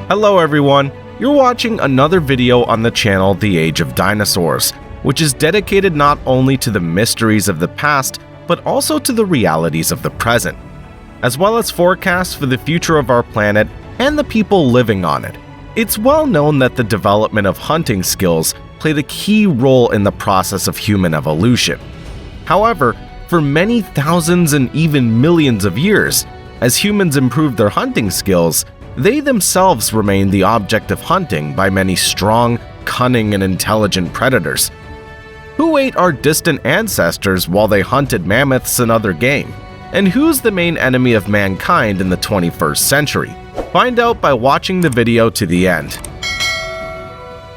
Hello everyone, you're watching another video on the channel The Age of Dinosaurs, which is dedicated not only to the mysteries of the past, but also to the realities of the present, as well as forecasts for the future of our planet and the people living on it. It's well known that the development of hunting skills played a key role in the process of human evolution. However, for many thousands and even millions of years, as humans improved their hunting skills, they themselves remained the object of hunting by many strong, cunning, and intelligent predators. Who ate our distant ancestors while they hunted mammoths and other game? And who's the main enemy of mankind in the 21st century? Find out by watching the video to the end.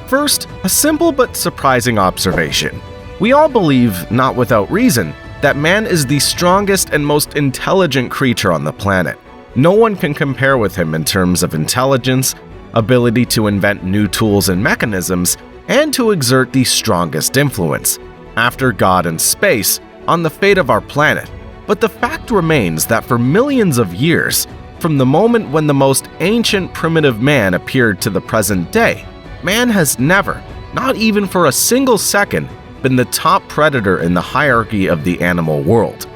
First, a simple but surprising observation. We all believe, not without reason, that man is the strongest and most intelligent creature on the planet. No one can compare with him in terms of intelligence, ability to invent new tools and mechanisms, and to exert the strongest influence, after God and space, on the fate of our planet. But the fact remains that for millions of years, from the moment when the most ancient primitive man appeared to the present day, man has never, not even for a single second, been the top predator in the hierarchy of the animal world.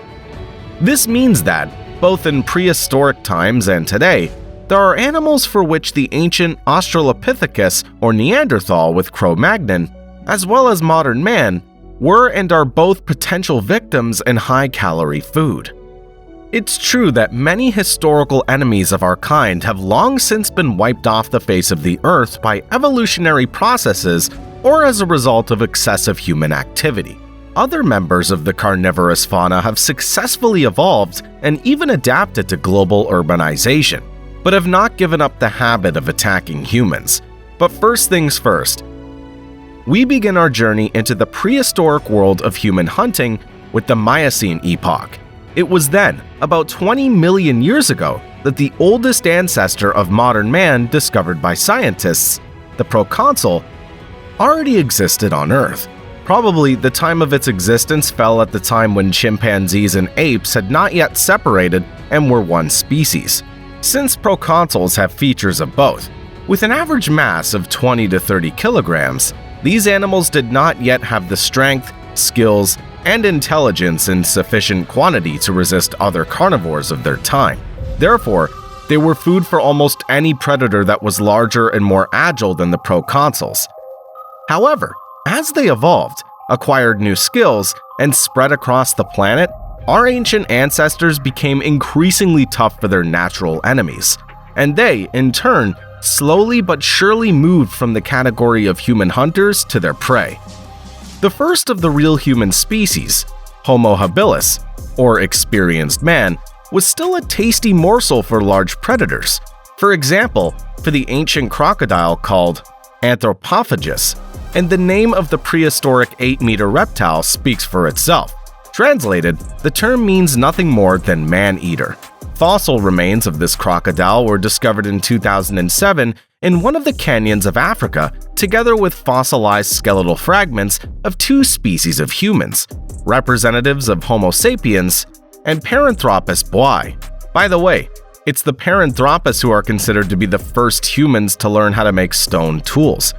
This means that, both in prehistoric times and today, there are animals for which the ancient Australopithecus or Neanderthal with Cro-Magnon, as well as modern man, were and are both potential victims and high-calorie food. It's true that many historical enemies of our kind have long since been wiped off the face of the earth by evolutionary processes or as a result of excessive human activity. Other members of the carnivorous fauna have successfully evolved and even adapted to global urbanization, but have not given up the habit of attacking humans. But first things first, we begin our journey into the prehistoric world of human hunting with the Miocene epoch. It was then, about 20 million years ago, that the oldest ancestor of modern man discovered by scientists, the proconsul, already existed on Earth. Probably the time of its existence fell at the time when chimpanzees and apes had not yet separated and were one species. Since proconsuls have features of both, with an average mass of 20 to 30 kilograms, these animals did not yet have the strength, skills, and intelligence in sufficient quantity to resist other carnivores of their time. Therefore, they were food for almost any predator that was larger and more agile than the proconsuls. However, as they evolved, acquired new skills, and spread across the planet, our ancient ancestors became increasingly tough for their natural enemies, and they, in turn, slowly but surely moved from the category of human hunters to their prey. The first of the real human species, Homo habilis, or experienced man, was still a tasty morsel for large predators. For example, for the ancient crocodile called Anthropophagus, and the name of the prehistoric 8-meter reptile speaks for itself. Translated, the term means nothing more than man-eater. Fossil remains of this crocodile were discovered in 2007 in one of the canyons of Africa, together with fossilized skeletal fragments of two species of humans, representatives of Homo sapiens and Paranthropus boi. By the way, it's the Paranthropus who are considered to be the first humans to learn how to make stone tools.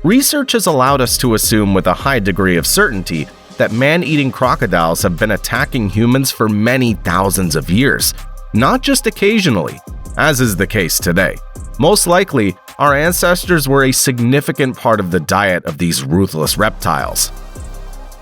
Research has allowed us to assume with a high degree of certainty that man-eating crocodiles have been attacking humans for many thousands of years, not just occasionally, as is the case today. Most likely, our ancestors were a significant part of the diet of these ruthless reptiles.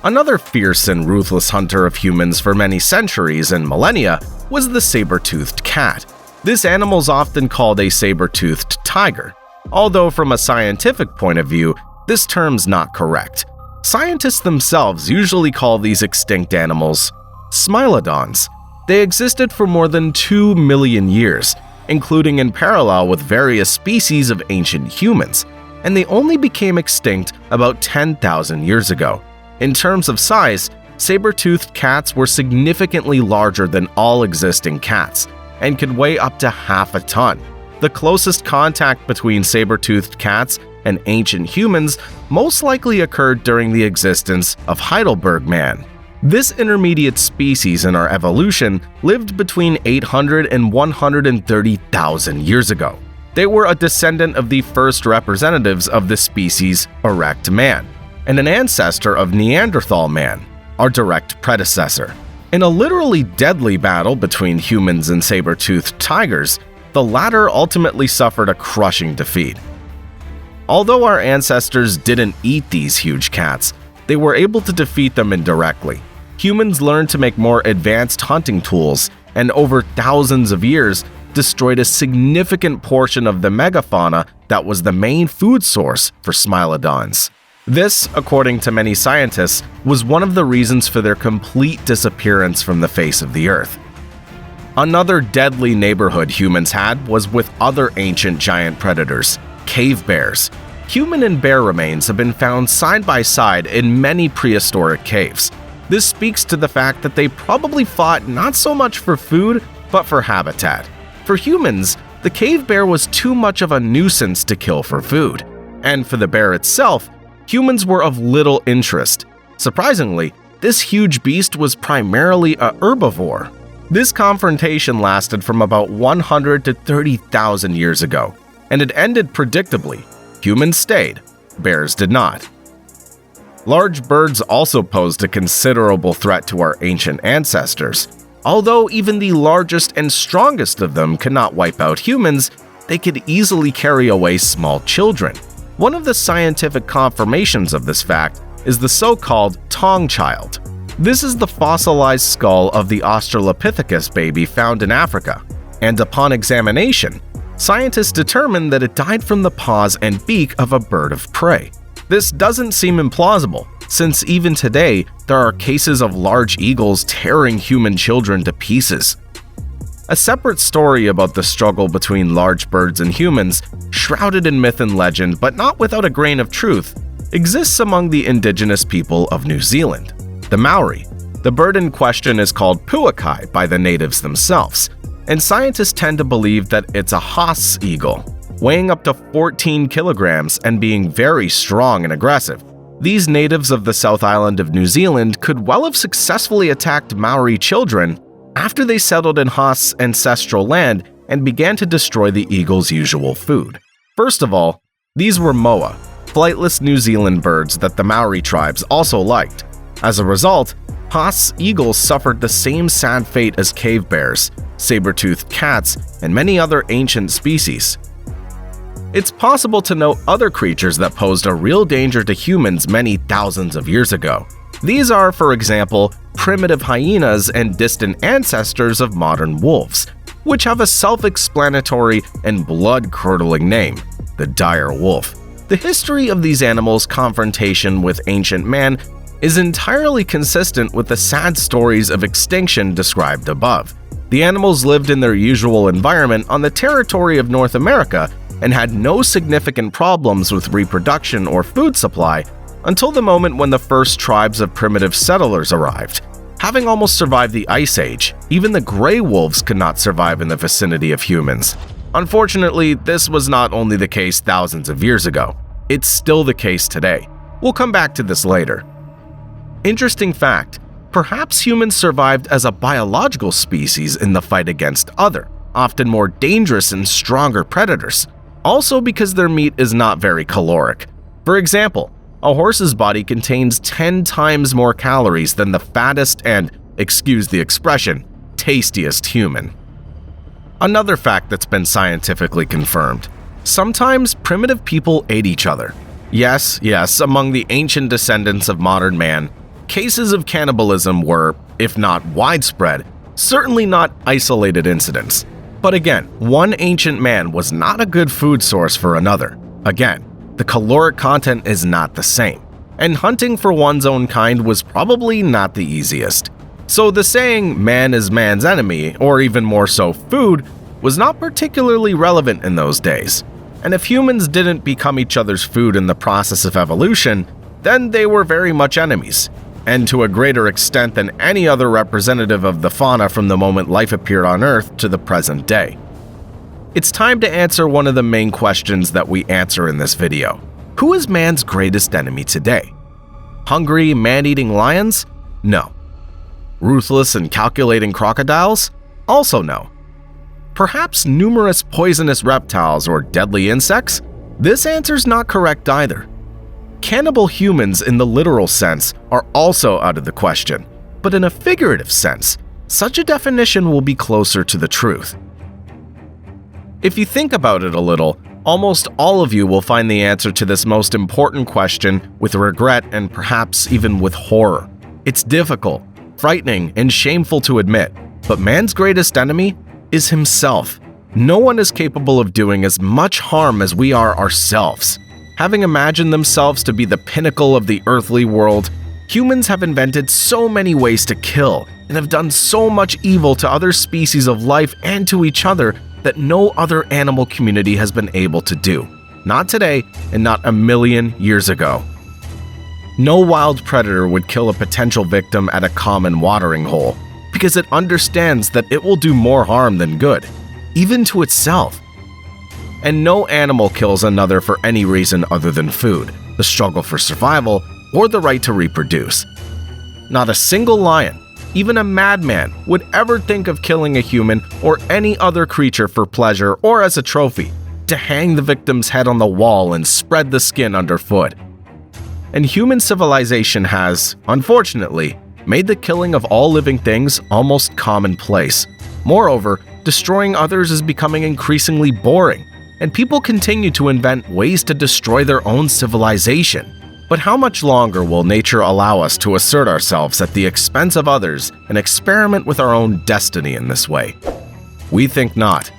Another fierce and ruthless hunter of humans for many centuries and millennia was the saber-toothed cat. This animal is often called a saber-toothed tiger, although from a scientific point of view, this term's not correct. Scientists themselves usually call these extinct animals smilodons. They existed for more than 2 million years, including in parallel with various species of ancient humans, and they only became extinct about 10,000 years ago. In terms of size, saber-toothed cats were significantly larger than all existing cats, and could weigh up to half a ton. The closest contact between saber-toothed cats and ancient humans most likely occurred during the existence of Heidelberg man. This intermediate species in our evolution lived between 800 and 130,000 years ago. They were a descendant of the first representatives of the species erect man, and an ancestor of Neanderthal man, our direct predecessor. In a literally deadly battle between humans and saber-toothed tigers, the latter ultimately suffered a crushing defeat. Although our ancestors didn't eat these huge cats, they were able to defeat them indirectly. Humans learned to make more advanced hunting tools, and over thousands of years, destroyed a significant portion of the megafauna that was the main food source for Smilodons. This, according to many scientists, was one of the reasons for their complete disappearance from the face of the Earth. Another deadly neighborhood humans had was with other ancient giant predators, cave bears. Human and bear remains have been found side by side in many prehistoric caves. This speaks to the fact that they probably fought not so much for food, but for habitat. For humans, the cave bear was too much of a nuisance to kill for food. And for the bear itself, humans were of little interest. Surprisingly, this huge beast was primarily a herbivore. This confrontation lasted from about 100 to 30,000 years ago, and it ended predictably. Humans stayed, bears did not. Large birds also posed a considerable threat to our ancient ancestors. Although even the largest and strongest of them could not wipe out humans, they could easily carry away small children. One of the scientific confirmations of this fact is the so-called Tong child. This is the fossilized skull of the Australopithecus baby found in Africa, and upon examination, scientists determined that it died from the paws and beak of a bird of prey. This doesn't seem implausible, since even today, there are cases of large eagles tearing human children to pieces. A separate story about the struggle between large birds and humans, shrouded in myth and legend but not without a grain of truth, exists among the indigenous people of New Zealand, the Maori. The bird in question is called puakai by the natives themselves, and scientists tend to believe that it's a Haas eagle, weighing up to 14 kilograms and being very strong and aggressive. These natives of the South Island of New Zealand could well have successfully attacked Maori children after they settled in Haas' ancestral land and began to destroy the eagle's usual food. First of all, these were moa, flightless New Zealand birds that the Maori tribes also liked. As a result, Haas eagles suffered the same sad fate as cave bears, saber-toothed cats, and many other ancient species. It's possible to note other creatures that posed a real danger to humans many thousands of years ago. These are, for example, primitive hyenas and distant ancestors of modern wolves, which have a self-explanatory and blood-curdling name, the dire wolf. The history of these animals' confrontation with ancient man is entirely consistent with the sad stories of extinction described above. The animals lived in their usual environment on the territory of North America and had no significant problems with reproduction or food supply until the moment when the first tribes of primitive settlers arrived. Having almost survived the Ice Age, even the gray wolves could not survive in the vicinity of humans. Unfortunately, this was not only the case thousands of years ago, it's still the case today. We'll come back to this later. Interesting fact, perhaps humans survived as a biological species in the fight against other, often more dangerous and stronger predators. Also because their meat is not very caloric. For example, a horse's body contains 10 times more calories than the fattest and, excuse the expression, tastiest human. Another fact that's been scientifically confirmed. Sometimes primitive people ate each other. Yes, among the ancient descendants of modern man, cases of cannibalism were, if not widespread, certainly not isolated incidents. But again, one ancient man was not a good food source for another. Again, the caloric content is not the same, and hunting for one's own kind was probably not the easiest. So the saying, man is man's enemy, or even more so food, was not particularly relevant in those days. And if humans didn't become each other's food in the process of evolution, then they were very much enemies, and to a greater extent than any other representative of the fauna from the moment life appeared on Earth to the present day. It's time to answer one of the main questions that we answer in this video. Who is man's greatest enemy today? Hungry, man-eating lions? No. Ruthless and calculating crocodiles? Also no. Perhaps numerous poisonous reptiles or deadly insects? This answer's not correct either. Cannibal humans in the literal sense are also out of the question, but in a figurative sense, such a definition will be closer to the truth. If you think about it a little, almost all of you will find the answer to this most important question with regret and perhaps even with horror. It's difficult, frightening, and shameful to admit, but man's greatest enemy is himself. No one is capable of doing as much harm as we are ourselves. Having imagined themselves to be the pinnacle of the earthly world, humans have invented so many ways to kill and have done so much evil to other species of life and to each other that no other animal community has been able to do. Not today and not a million years ago. No wild predator would kill a potential victim at a common watering hole because it understands that it will do more harm than good, even to itself. And no animal kills another for any reason other than food, the struggle for survival, or the right to reproduce. Not a single lion, even a madman, would ever think of killing a human or any other creature for pleasure or as a trophy, to hang the victim's head on the wall and spread the skin underfoot. And human civilization has, unfortunately, made the killing of all living things almost commonplace. Moreover, destroying others is becoming increasingly boring, and people continue to invent ways to destroy their own civilization. But how much longer will nature allow us to assert ourselves at the expense of others and experiment with our own destiny in this way? We think not.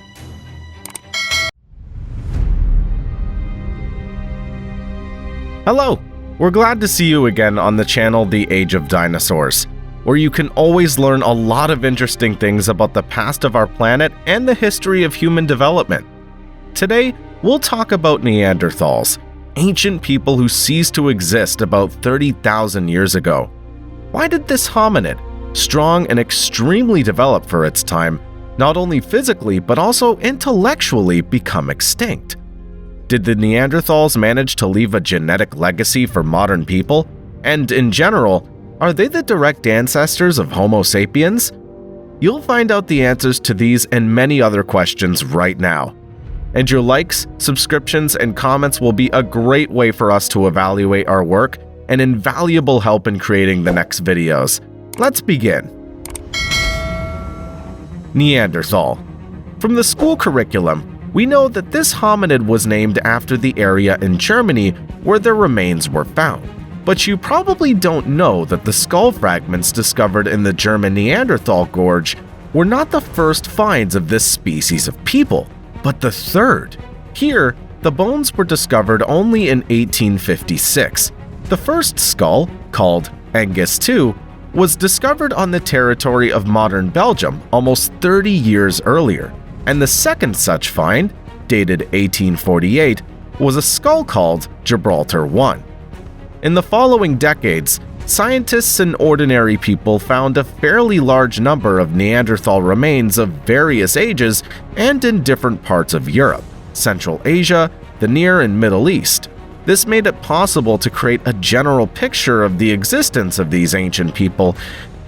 Hello! We're glad to see you again on the channel The Age of Dinosaurs, where you can always learn a lot of interesting things about the past of our planet and the history of human development. Today, we'll talk about Neanderthals, ancient people who ceased to exist about 30,000 years ago. Why did this hominid, strong and extremely developed for its time, not only physically but also intellectually become extinct? Did the Neanderthals manage to leave a genetic legacy for modern people? And in general, are they the direct ancestors of Homo sapiens? You'll find out the answers to these and many other questions right now. And your likes, subscriptions, and comments will be a great way for us to evaluate our work and invaluable help in creating the next videos. Let's begin. Neanderthal. From the school curriculum, we know that this hominid was named after the area in Germany where their remains were found. But you probably don't know that the skull fragments discovered in the German Neanderthal gorge were not the first finds of this species of people, but the third. Here, the bones were discovered only in 1856. The first skull, called Angus II, was discovered on the territory of modern Belgium almost 30 years earlier, and the second such find, dated 1848, was a skull called Gibraltar I. In the following decades, scientists and ordinary people found a fairly large number of Neanderthal remains of various ages and in different parts of Europe, Central Asia, the Near and Middle East. This made it possible to create a general picture of the existence of these ancient people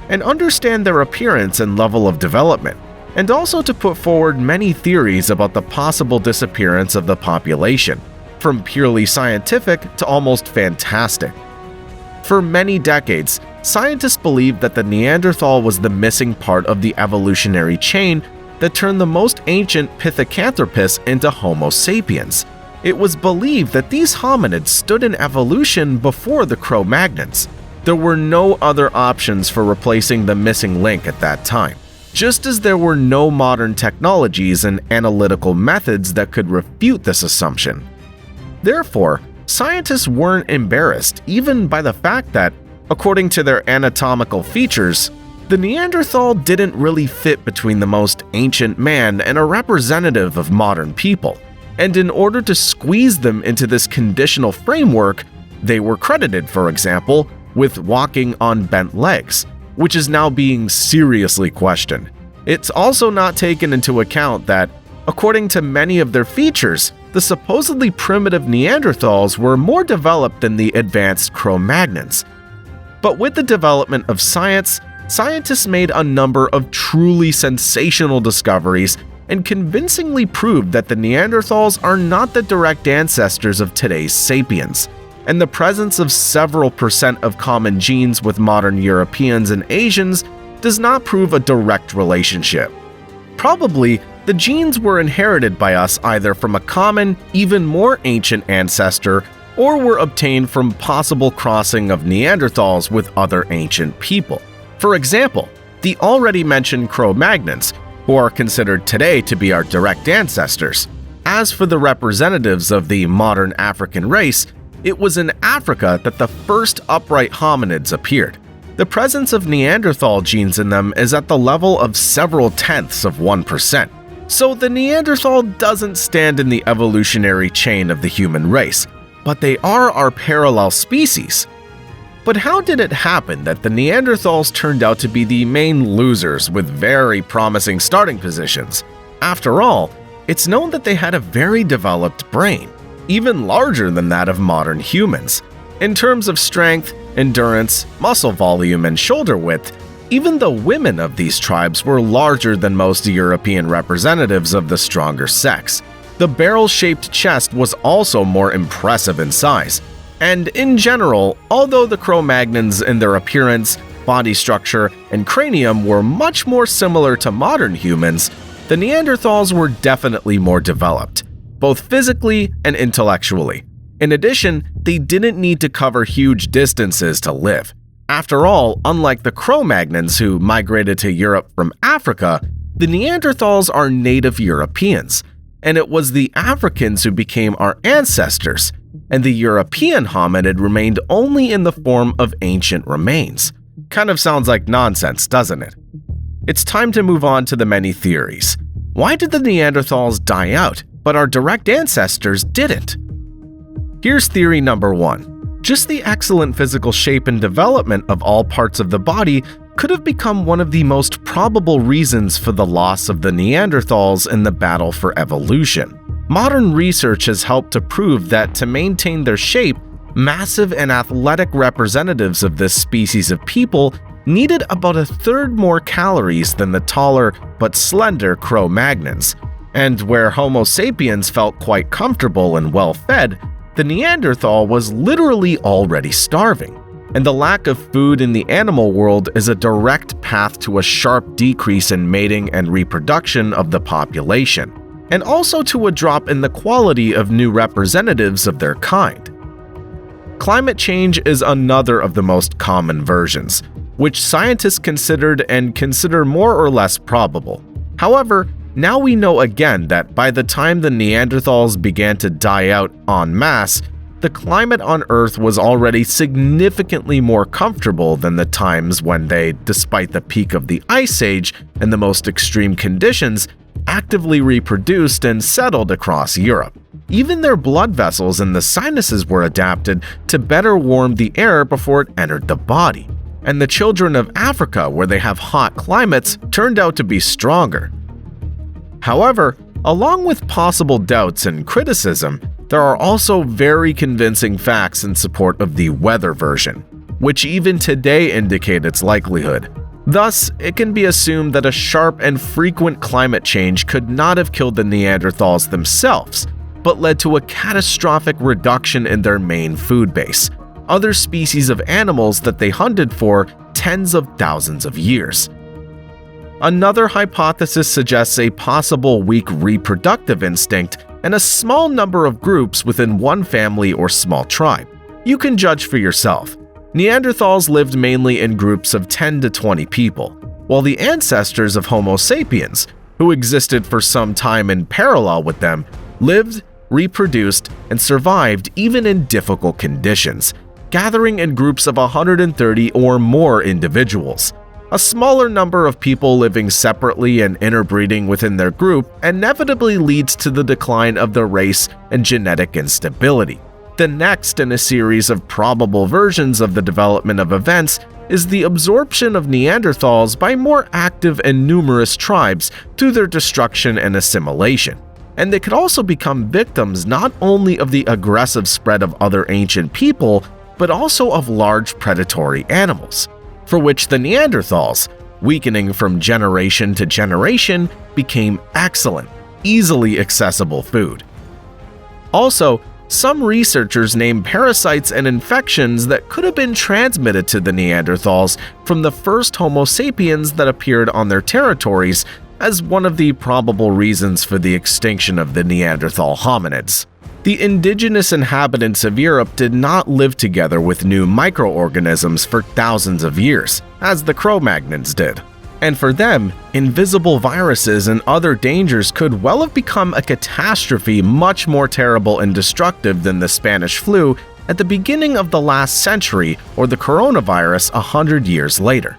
and understand their appearance and level of development, and also to put forward many theories about the possible disappearance of the population, from purely scientific to almost fantastic. For many decades, scientists believed that the Neanderthal was the missing part of the evolutionary chain that turned the most ancient Pithecanthropus into Homo sapiens. It was believed that these hominids stood in evolution before the Cro-Magnons. There were no other options for replacing the missing link at that time, just as there were no modern technologies and analytical methods that could refute this assumption. Therefore, scientists weren't embarrassed even by the fact that, according to their anatomical features, the Neanderthal didn't really fit between the most ancient man and a representative of modern people. And in order to squeeze them into this conditional framework, they were credited, for example, with walking on bent legs, which is now being seriously questioned. It's also not taken into account that, according to many of their features, the supposedly primitive Neanderthals were more developed than the advanced Cro-Magnons. But with the development of science, scientists made a number of truly sensational discoveries and convincingly proved that the Neanderthals are not the direct ancestors of today's sapiens, and the presence of several percent of common genes with modern Europeans and Asians does not prove a direct relationship. Probably, the genes were inherited by us either from a common, even more ancient ancestor, or were obtained from possible crossing of Neanderthals with other ancient people. For example, the already mentioned Cro-Magnons, who are considered today to be our direct ancestors. As for the representatives of the modern African race, it was in Africa that the first upright hominids appeared. The presence of Neanderthal genes in them is at the level of several tenths of 1%. So the Neanderthal doesn't stand in the evolutionary chain of the human race, but they are our parallel species. But how did it happen that the Neanderthals turned out to be the main losers with very promising starting positions? After all, it's known that they had a very developed brain, even larger than that of modern humans. In terms of strength, endurance, muscle volume, and shoulder width, even the women of these tribes were larger than most European representatives of the stronger sex. The barrel-shaped chest was also more impressive in size. And in general, although the Cro-Magnons in their appearance, body structure, and cranium were much more similar to modern humans, the Neanderthals were definitely more developed, both physically and intellectually. In addition, they didn't need to cover huge distances to live. After all, unlike the Cro-Magnons who migrated to Europe from Africa, the Neanderthals are native Europeans, and it was the Africans who became our ancestors, and the European hominid remained only in the form of ancient remains. Kind of sounds like nonsense, doesn't it? It's time to move on to the many theories. Why did the Neanderthals die out, but our direct ancestors didn't? Here's theory number 1. Just the excellent physical shape and development of all parts of the body could have become one of the most probable reasons for the loss of the Neanderthals in the battle for evolution. Modern research has helped to prove that to maintain their shape, massive and athletic representatives of this species of people needed about a third more calories than the taller but slender Cro-Magnons. And where Homo sapiens felt quite comfortable and well-fed, the Neanderthal was literally already starving. And the lack of food in the animal world is a direct path to a sharp decrease in mating and reproduction of the population, and also to a drop in the quality of new representatives of their kind. Climate change is another of the most common versions, which scientists considered and consider more or less probable. However, now we know again that by the time the Neanderthals began to die out en masse, the climate on Earth was already significantly more comfortable than the times when they, despite the peak of the Ice Age and the most extreme conditions, actively reproduced and settled across Europe. Even their blood vessels and the sinuses were adapted to better warm the air before it entered the body. And the children of Africa, where they have hot climates, turned out to be stronger. However, along with possible doubts and criticism, there are also very convincing facts in support of the weather version, which even today indicate its likelihood. Thus, it can be assumed that a sharp and frequent climate change could not have killed the Neanderthals themselves, but led to a catastrophic reduction in their main food base, other species of animals that they hunted for tens of thousands of years. Another hypothesis suggests a possible weak reproductive instinct and a small number of groups within one family or small tribe. You can judge for yourself. Neanderthals lived mainly in groups of 10 to 20 people, while the ancestors of Homo sapiens, who existed for some time in parallel with them, lived, reproduced, and survived even in difficult conditions, gathering in groups of 130 or more individuals. A smaller number of people living separately and interbreeding within their group inevitably leads to the decline of the race and genetic instability. The next in a series of probable versions of the development of events is the absorption of Neanderthals by more active and numerous tribes through their destruction and assimilation. And they could also become victims not only of the aggressive spread of other ancient people, but also of large predatory animals. for which the Neanderthals, weakening from generation to generation, became excellent, easily accessible food. Also, some researchers name parasites and infections that could have been transmitted to the Neanderthals from the first Homo sapiens that appeared on their territories as one of the probable reasons for the extinction of the Neanderthal hominids. The indigenous inhabitants of Europe did not live together with new microorganisms for thousands of years, as the Cro-Magnons did. And for them, invisible viruses and other dangers could well have become a catastrophe much more terrible and destructive than the Spanish flu at the beginning of the last century or the coronavirus 100 years later.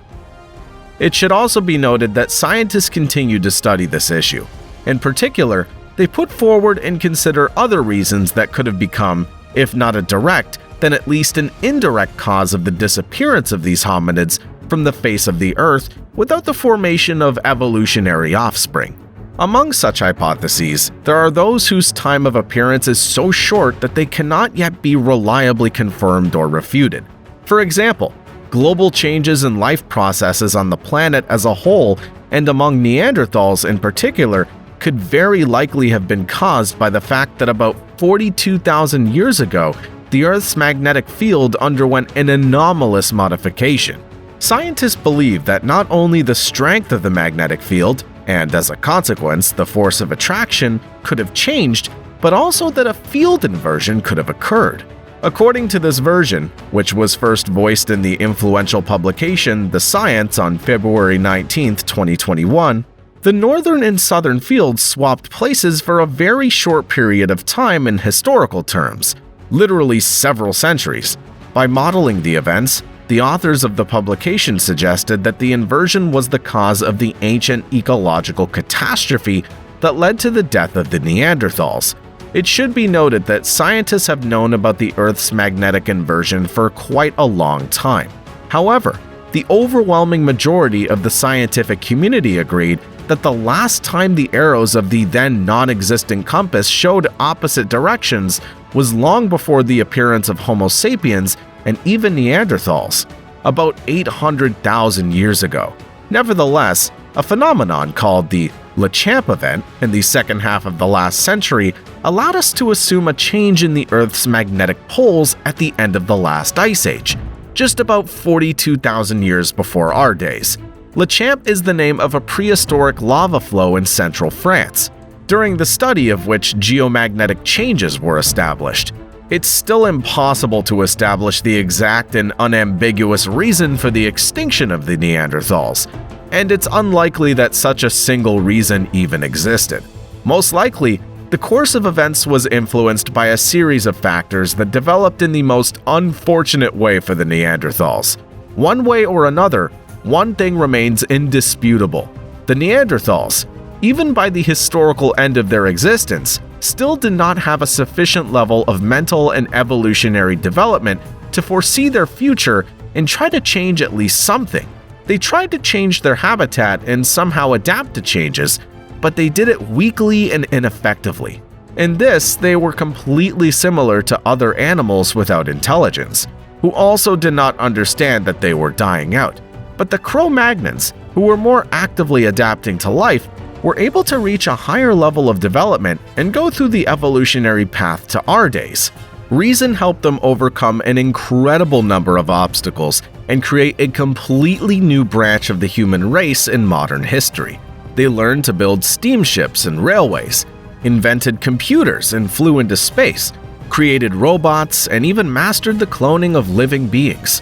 It should also be noted that scientists continue to study this issue. In particular, they put forward and consider other reasons that could have become, if not a direct, then at least an indirect cause of the disappearance of these hominids from the face of the Earth without the formation of evolutionary offspring. Among such hypotheses, there are those whose time of appearance is so short that they cannot yet be reliably confirmed or refuted. For example, global changes in life processes on the planet as a whole, and among Neanderthals in particular, could very likely have been caused by the fact that about 42,000 years ago, the Earth's magnetic field underwent an anomalous modification. Scientists believe that not only the strength of the magnetic field, and as a consequence, the force of attraction, could have changed, but also that a field inversion could have occurred. According to this version, which was first voiced in the influential publication The Science on February 19, 2021, the northern and southern fields swapped places for a very short period of time in historical terms, literally several centuries. By modeling the events, the authors of the publication suggested that the inversion was the cause of the ancient ecological catastrophe that led to the death of the Neanderthals. It should be noted that scientists have known about the Earth's magnetic inversion for quite a long time. However, the overwhelming majority of the scientific community agreed that the last time the arrows of the then non-existent compass showed opposite directions was long before the appearance of Homo sapiens and even Neanderthals, about 800,000 years ago. Nevertheless, a phenomenon called the Lechamp event in the second half of the last century allowed us to assume a change in the Earth's magnetic poles at the end of the last ice age, just about 42,000 years before our days. Lechamp is the name of a prehistoric lava flow in central France, during the study of which geomagnetic changes were established. It's still impossible to establish the exact and unambiguous reason for the extinction of the Neanderthals, and it's unlikely that such a single reason even existed. Most likely, the course of events was influenced by a series of factors that developed in the most unfortunate way for the Neanderthals. One way or another, one thing remains indisputable. The Neanderthals, even by the historical end of their existence, still did not have a sufficient level of mental and evolutionary development to foresee their future and try to change at least something. They tried to change their habitat and somehow adapt to changes, but they did it weakly and ineffectively. In this, they were completely similar to other animals without intelligence, who also did not understand that they were dying out. But the Cro-Magnons, who were more actively adapting to life, were able to reach a higher level of development and go through the evolutionary path to our days. Reason helped them overcome an incredible number of obstacles and create a completely new branch of the human race in modern history. They learned to build steamships and railways, invented computers and flew into space, created robots, and even mastered the cloning of living beings.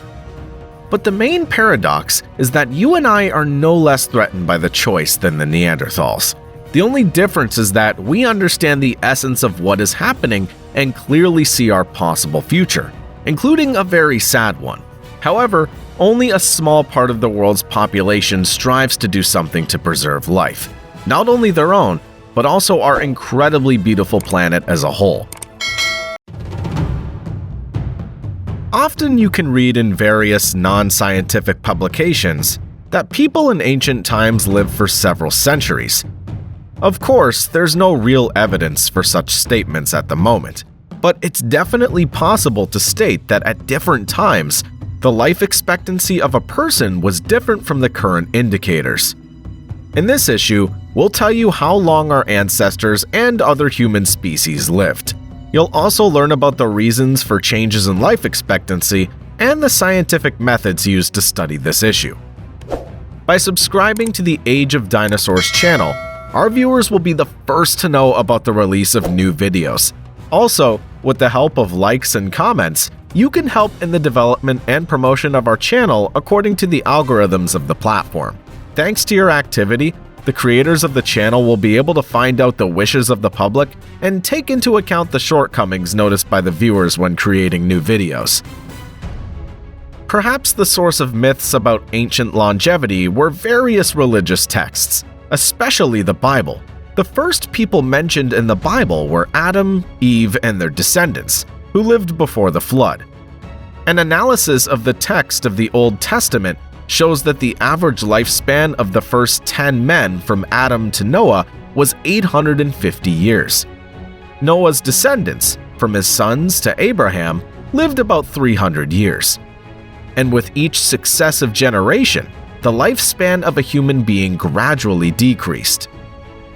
But the main paradox is that you and I are no less threatened by the choice than the Neanderthals. The only difference is that we understand the essence of what is happening and clearly see our possible future, including a very sad one. However, only a small part of the world's population strives to do something to preserve life, not only their own, but also our incredibly beautiful planet as a whole. Often you can read in various non-scientific publications that people in ancient times lived for several centuries. Of course, there's no real evidence for such statements at the moment, but it's definitely possible to state that at different times, the life expectancy of a person was different from the current indicators. In this issue, we'll tell you how long our ancestors and other human species lived. You'll also learn about the reasons for changes in life expectancy and the scientific methods used to study this issue. By subscribing to the Age of Dinosaurs channel, our viewers will be the first to know about the release of new videos. Also, with the help of likes and comments, you can help in the development and promotion of our channel according to the algorithms of the platform. Thanks to your activity, the creators of the channel will be able to find out the wishes of the public and take into account the shortcomings noticed by the viewers when creating new videos. Perhaps the source of myths about ancient longevity were various religious texts, especially the Bible. The first people mentioned in the Bible were Adam, Eve, and their descendants, who lived before the flood. An analysis of the text of the Old Testament shows that the average lifespan of the first 10 men from Adam to Noah was 850 years. Noah's descendants, from his sons to Abraham, lived about 300 years. And with each successive generation, the lifespan of a human being gradually decreased.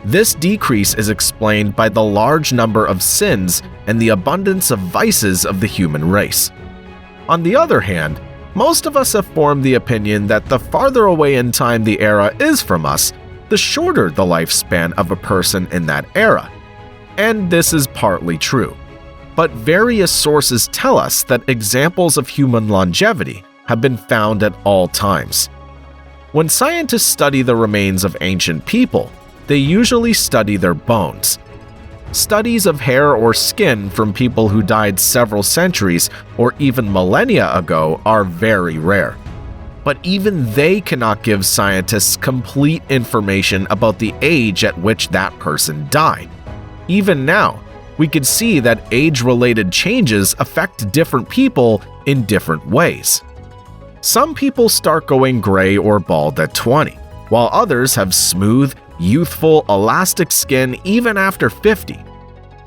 This decrease is explained by the large number of sins and the abundance of vices of the human race. On the other hand, most of us have formed the opinion that the farther away in time the era is from us, the shorter the lifespan of a person in that era. And this is partly true. But various sources tell us that examples of human longevity have been found at all times. When scientists study the remains of ancient people, they usually study their bones. Studies of hair or skin from people who died several centuries or even millennia ago are very rare. But even they cannot give scientists complete information about the age at which that person died. Even now, we could see that age-related changes affect different people in different ways. Some people start going gray or bald at 20, while others have smooth, youthful, elastic skin even after 50.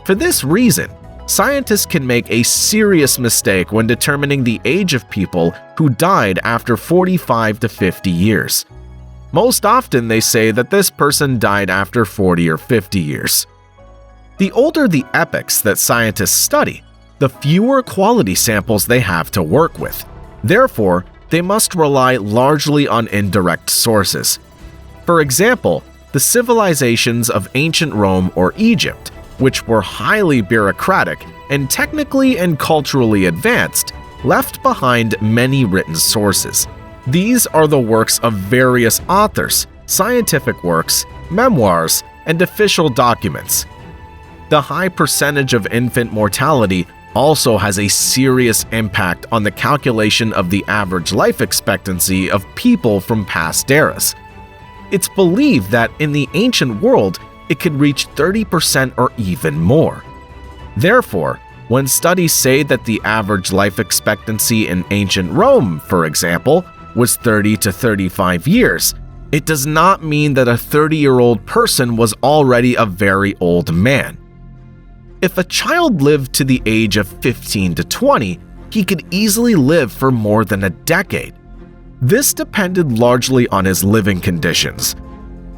For this reason, scientists can make a serious mistake when determining the age of people who died after 45 to 50 years. Most often they say that this person died after 40 or 50 years. The older the epochs that scientists study, the fewer quality samples they have to work with. Therefore, they must rely largely on indirect sources. For example, the civilizations of ancient Rome or Egypt, which were highly bureaucratic and technically and culturally advanced, left behind many written sources. These are the works of various authors, scientific works, memoirs, and official documents. The high percentage of infant mortality also has a serious impact on the calculation of the average life expectancy of people from past eras. It's believed that in the ancient world, it could reach 30% or even more. Therefore, when studies say that the average life expectancy in ancient Rome, for example, was 30 to 35 years, it does not mean that a 30-year-old person was already a very old man. If a child lived to the age of 15 to 20, he could easily live for more than a decade. This depended largely on his living conditions.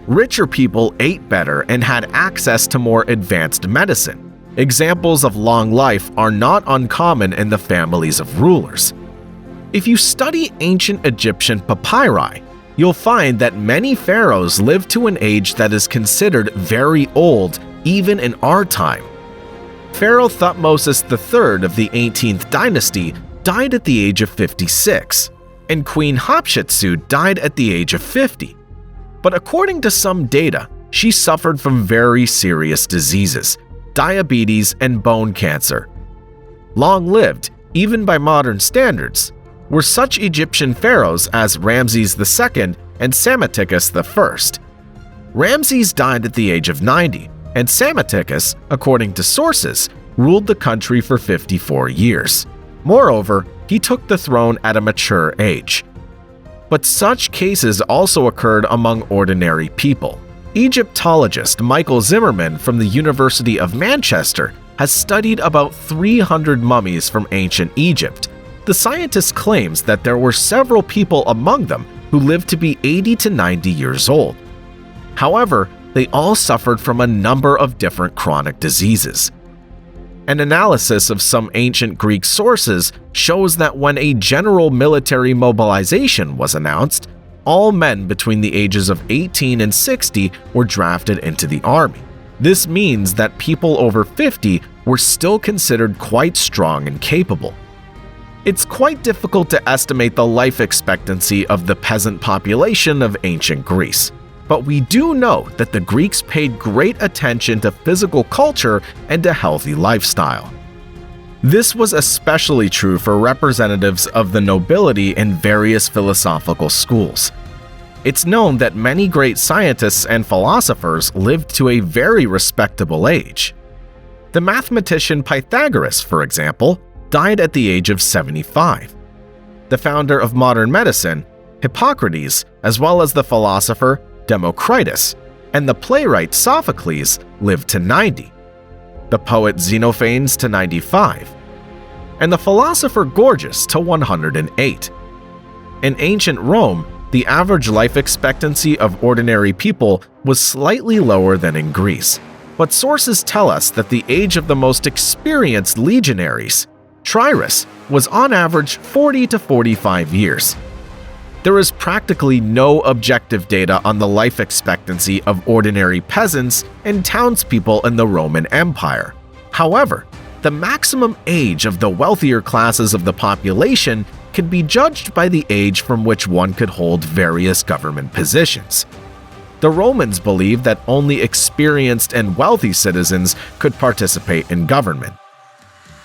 Richer people ate better and had access to more advanced medicine. Examples of long life are not uncommon in the families of rulers. If you study ancient Egyptian papyri, you'll find that many pharaohs lived to an age that is considered very old even in our time. Pharaoh Thutmose III of the 18th dynasty died at the age of 56, and Queen Hatshepsut died at the age of 50. But according to some data, she suffered from very serious diseases, diabetes and bone cancer. Long-lived, even by modern standards, were such Egyptian pharaohs as Ramses II and Psammetichus I. Ramses died at the age of 90, and Psammetichus, according to sources, ruled the country for 54 years. Moreover, he took the throne at a mature age. But such cases also occurred among ordinary people. Egyptologist Michael Zimmerman from the University of Manchester has studied about 300 mummies from ancient Egypt, The scientist claims that there were several people among them who lived to be 80 to 90 years old. However, they all suffered from a number of different chronic diseases. An analysis of some ancient Greek sources shows that when a general military mobilization was announced, all men between the ages of 18 and 60 were drafted into the army. This means that people over 50 were still considered quite strong and capable. It's quite difficult to estimate the life expectancy of the peasant population of ancient Greece, but we do know that the Greeks paid great attention to physical culture and a healthy lifestyle. This was especially true for representatives of the nobility in various philosophical schools. It's known that many great scientists and philosophers lived to a very respectable age. The mathematician Pythagoras, for example, died at the age of 75. The founder of modern medicine, Hippocrates, as well as the philosopher Democritus and the playwright Sophocles lived to 90. The poet Xenophanes to 95, and the philosopher Gorgias to 108. In ancient Rome, the average life expectancy of ordinary people was slightly lower than in Greece, but sources tell us that the age of the most experienced legionaries, Trirus, was on average 40 to 45 years. There is practically no objective data on the life expectancy of ordinary peasants and townspeople in the Roman Empire. However, the maximum age of the wealthier classes of the population can be judged by the age from which one could hold various government positions. The Romans believed that only experienced and wealthy citizens could participate in government.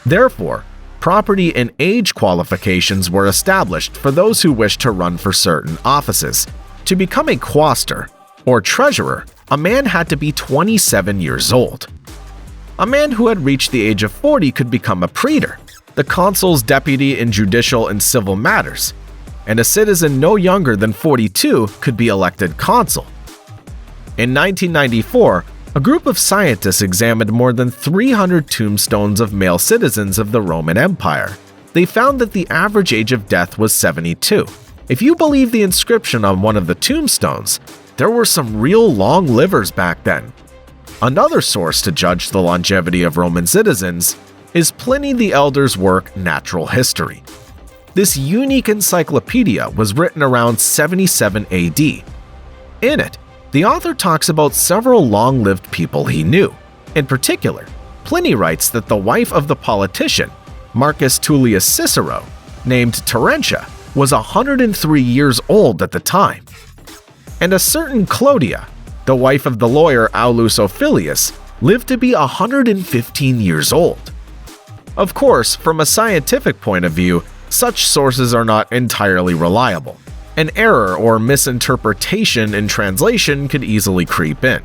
Therefore, property and age qualifications were established for those who wished to run for certain offices. To become a quaestor, or treasurer, a man had to be 27 years old. A man who had reached the age of 40 could become a praetor, the consul's deputy in judicial and civil matters, and a citizen no younger than 42 could be elected consul. In 1994, a group of scientists examined more than 300 tombstones of male citizens of the Roman Empire. They found that the average age of death was 72. If you believe the inscription on one of the tombstones, there were some real long livers back then. Another source to judge the longevity of Roman citizens is Pliny the Elder's work Natural History. This unique encyclopedia was written around 77 AD. In it, the author talks about several long-lived people he knew. In particular, Pliny writes that the wife of the politician, Marcus Tullius Cicero, named Terentia, was 103 years old at the time. And a certain Clodia, the wife of the lawyer Aulus Ophelius, lived to be 115 years old. Of course, from a scientific point of view, such sources are not entirely reliable. An error or misinterpretation in translation could easily creep in.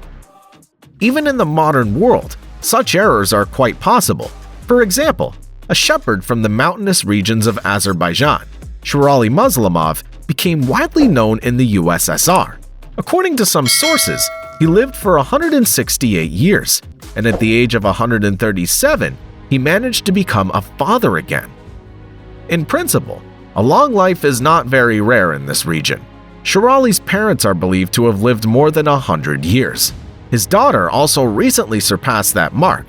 Even in the modern world, such errors are quite possible. For example, a shepherd from the mountainous regions of Azerbaijan, Sherali Muslimov, became widely known in the USSR. According to some sources, he lived for 168 years, and at the age of 137, he managed to become a father again. In principle, a long life is not very rare in this region. Sherali's parents are believed to have lived more than 100 years. His daughter also recently surpassed that mark.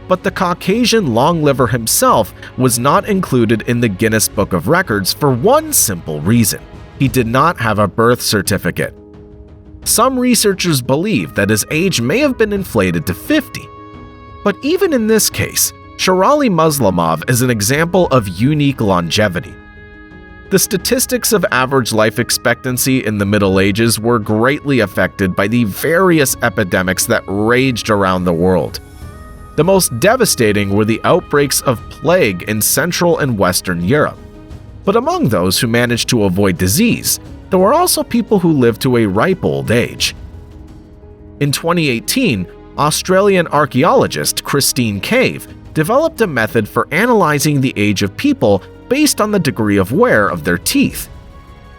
But the Caucasian long liver himself was not included in the Guinness Book of Records for one simple reason: he did not have a birth certificate. Some researchers believe that his age may have been inflated to 50. But even in this case, Sherali Muslimov is an example of unique longevity. The statistics of average life expectancy in the Middle Ages were greatly affected by the various epidemics that raged around the world. The most devastating were the outbreaks of plague in Central and Western Europe. But among those who managed to avoid disease, there were also people who lived to a ripe old age. In 2018, Australian archaeologist Christine Cave developed a method for analyzing the age of people based on the degree of wear of their teeth.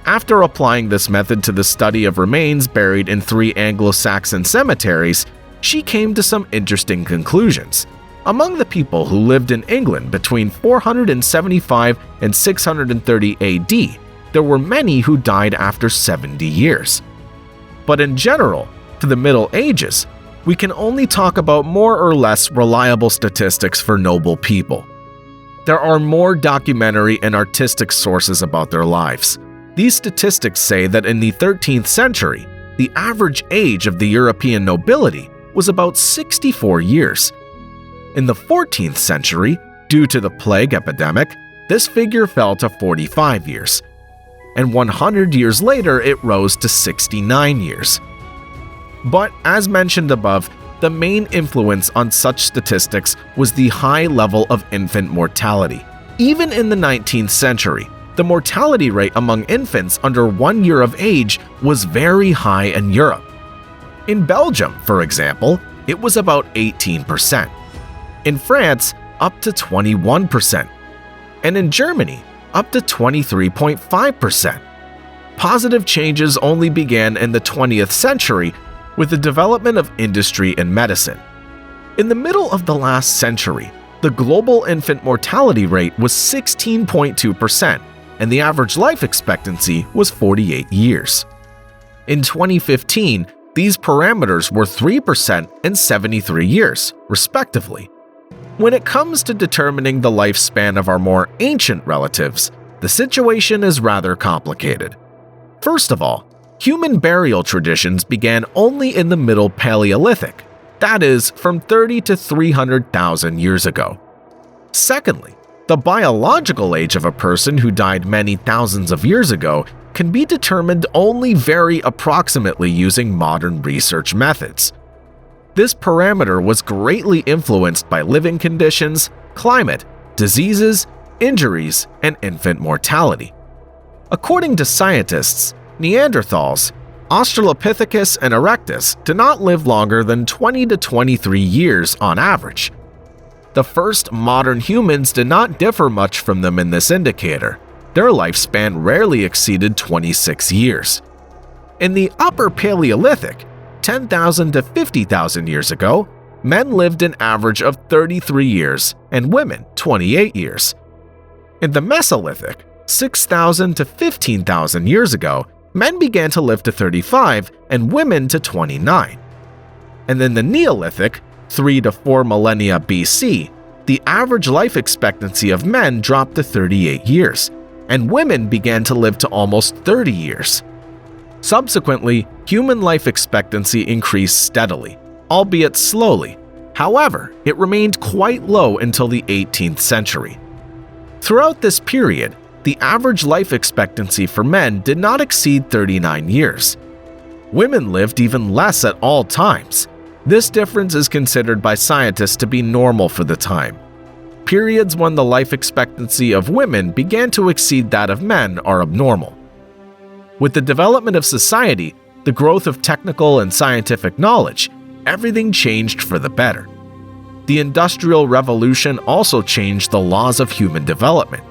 After applying this method to the study of remains buried in 3 Anglo-Saxon cemeteries, she came to some interesting conclusions. Among the people who lived in England between 475 and 630 AD, there were many who died after 70 years. But in general, for the Middle Ages, we can only talk about more or less reliable statistics for noble people. There are more documentary and artistic sources about their lives. These statistics say that in the 13th century, the average age of the European nobility was about 64 years. In the 14th century, due to the plague epidemic, this figure fell to 45 years. And 100 years later, it rose to 69 years. But as mentioned above, the main influence on such statistics was the high level of infant mortality. Even in the 19th century, the mortality rate among infants under 1 year of age was very high in Europe. In Belgium, for example, it was about 18%. In France, up to 21%. And in Germany, up to 23.5%. Positive changes only began in the 20th century with the development of industry and medicine. In the middle of the last century, the global infant mortality rate was 16.2%, and the average life expectancy was 48 years. In 2015, these parameters were 3% and 73 years, respectively. When it comes to determining the lifespan of our more ancient relatives, the situation is rather complicated. First of all, human burial traditions began only in the Middle Paleolithic, that is, from 30 to 300,000 years ago. Secondly, the biological age of a person who died many thousands of years ago can be determined only very approximately using modern research methods. This parameter was greatly influenced by living conditions, climate, diseases, injuries, and infant mortality. According to scientists, Neanderthals, Australopithecus, and Erectus did not live longer than 20 to 23 years on average. The first modern humans did not differ much from them in this indicator. Their lifespan rarely exceeded 26 years. In the Upper Paleolithic, 10,000 to 50,000 years ago, men lived an average of 33 years and women 28 years. In the Mesolithic, 6,000 to 15,000 years ago, men began to live to 35 and women to 29. And in the Neolithic, 3 to 4 millennia BC, the average life expectancy of men dropped to 38 years, and women began to live to almost 30 years. Subsequently, human life expectancy increased steadily, albeit slowly. However, it remained quite low until the 18th century. Throughout this period, the average life expectancy for men did not exceed 39 years. Women lived even less at all times. This difference is considered by scientists to be normal for the time. Periods when the life expectancy of women began to exceed that of men are abnormal. With the development of society, the growth of technical and scientific knowledge, everything changed for the better. The Industrial Revolution also changed the laws of human development.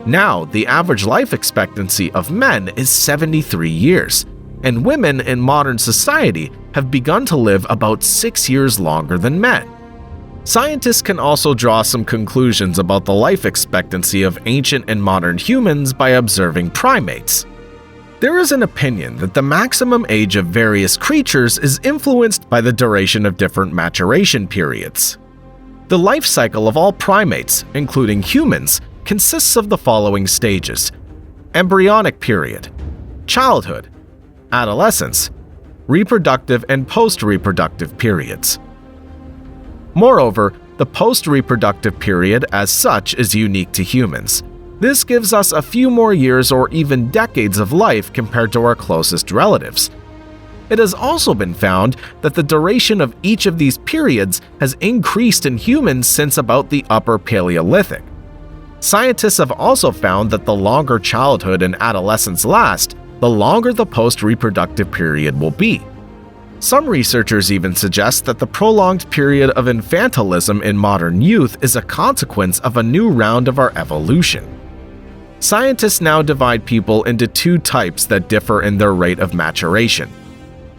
Now, the average life expectancy of men is 73 years, and women in modern society have begun to live about 6 years longer than men. Scientists can also draw some conclusions about the life expectancy of ancient and modern humans by observing primates. There is an opinion that the maximum age of various creatures is influenced by the duration of different maturation periods. The life cycle of all primates, including humans, consists of the following stages: embryonic period, childhood, adolescence, reproductive and post-reproductive periods. Moreover, the post-reproductive period as such is unique to humans. This gives us a few more years or even decades of life compared to our closest relatives. It has also been found that the duration of each of these periods has increased in humans since about the Upper Paleolithic. Scientists have also found that the longer childhood and adolescence last, the longer the post-reproductive period will be. Some researchers even suggest that the prolonged period of infantilism in modern youth is a consequence of a new round of our evolution. Scientists now divide people into two types that differ in their rate of maturation.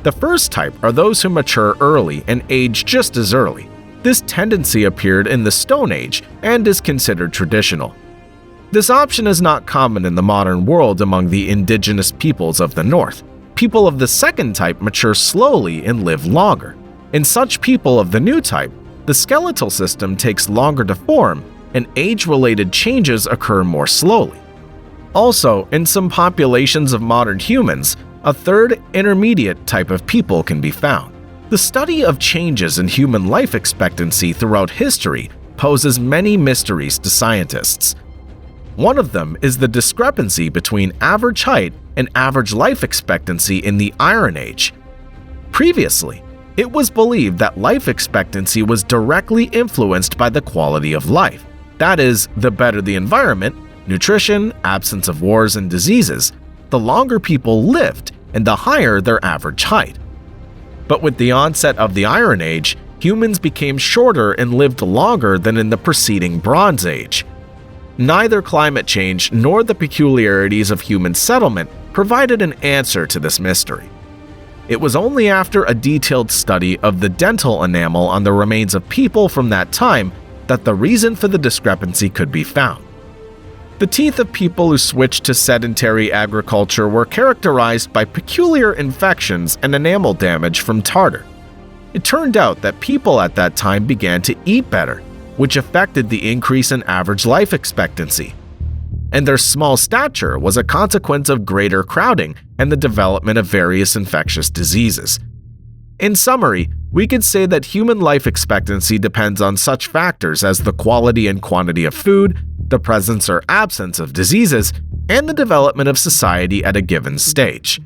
The first type are those who mature early and age just as early. This tendency appeared in the Stone Age and is considered traditional. This option is not common in the modern world among the indigenous peoples of the North. People of the second type mature slowly and live longer. In such people of the new type, the skeletal system takes longer to form and age-related changes occur more slowly. Also, in some populations of modern humans, a third intermediate type of people can be found. The study of changes in human life expectancy throughout history poses many mysteries to scientists. One of them is the discrepancy between average height and average life expectancy in the Iron Age. Previously, it was believed that life expectancy was directly influenced by the quality of life. That is, the better the environment, nutrition, absence of wars and diseases, the longer people lived and the higher their average height. But with the onset of the Iron Age, humans became shorter and lived longer than in the preceding Bronze Age. Neither climate change nor the peculiarities of human settlement provided an answer to this mystery. It was only after a detailed study of the dental enamel on the remains of people from that time that the reason for the discrepancy could be found. The teeth of people who switched to sedentary agriculture were characterized by peculiar infections and enamel damage from tartar. It turned out that people at that time began to eat better, which affected the increase in average life expectancy. And their small stature was a consequence of greater crowding and the development of various infectious diseases. In summary, we could say that human life expectancy depends on such factors as the quality and quantity of food, the presence or absence of diseases, and the development of society at a given stage.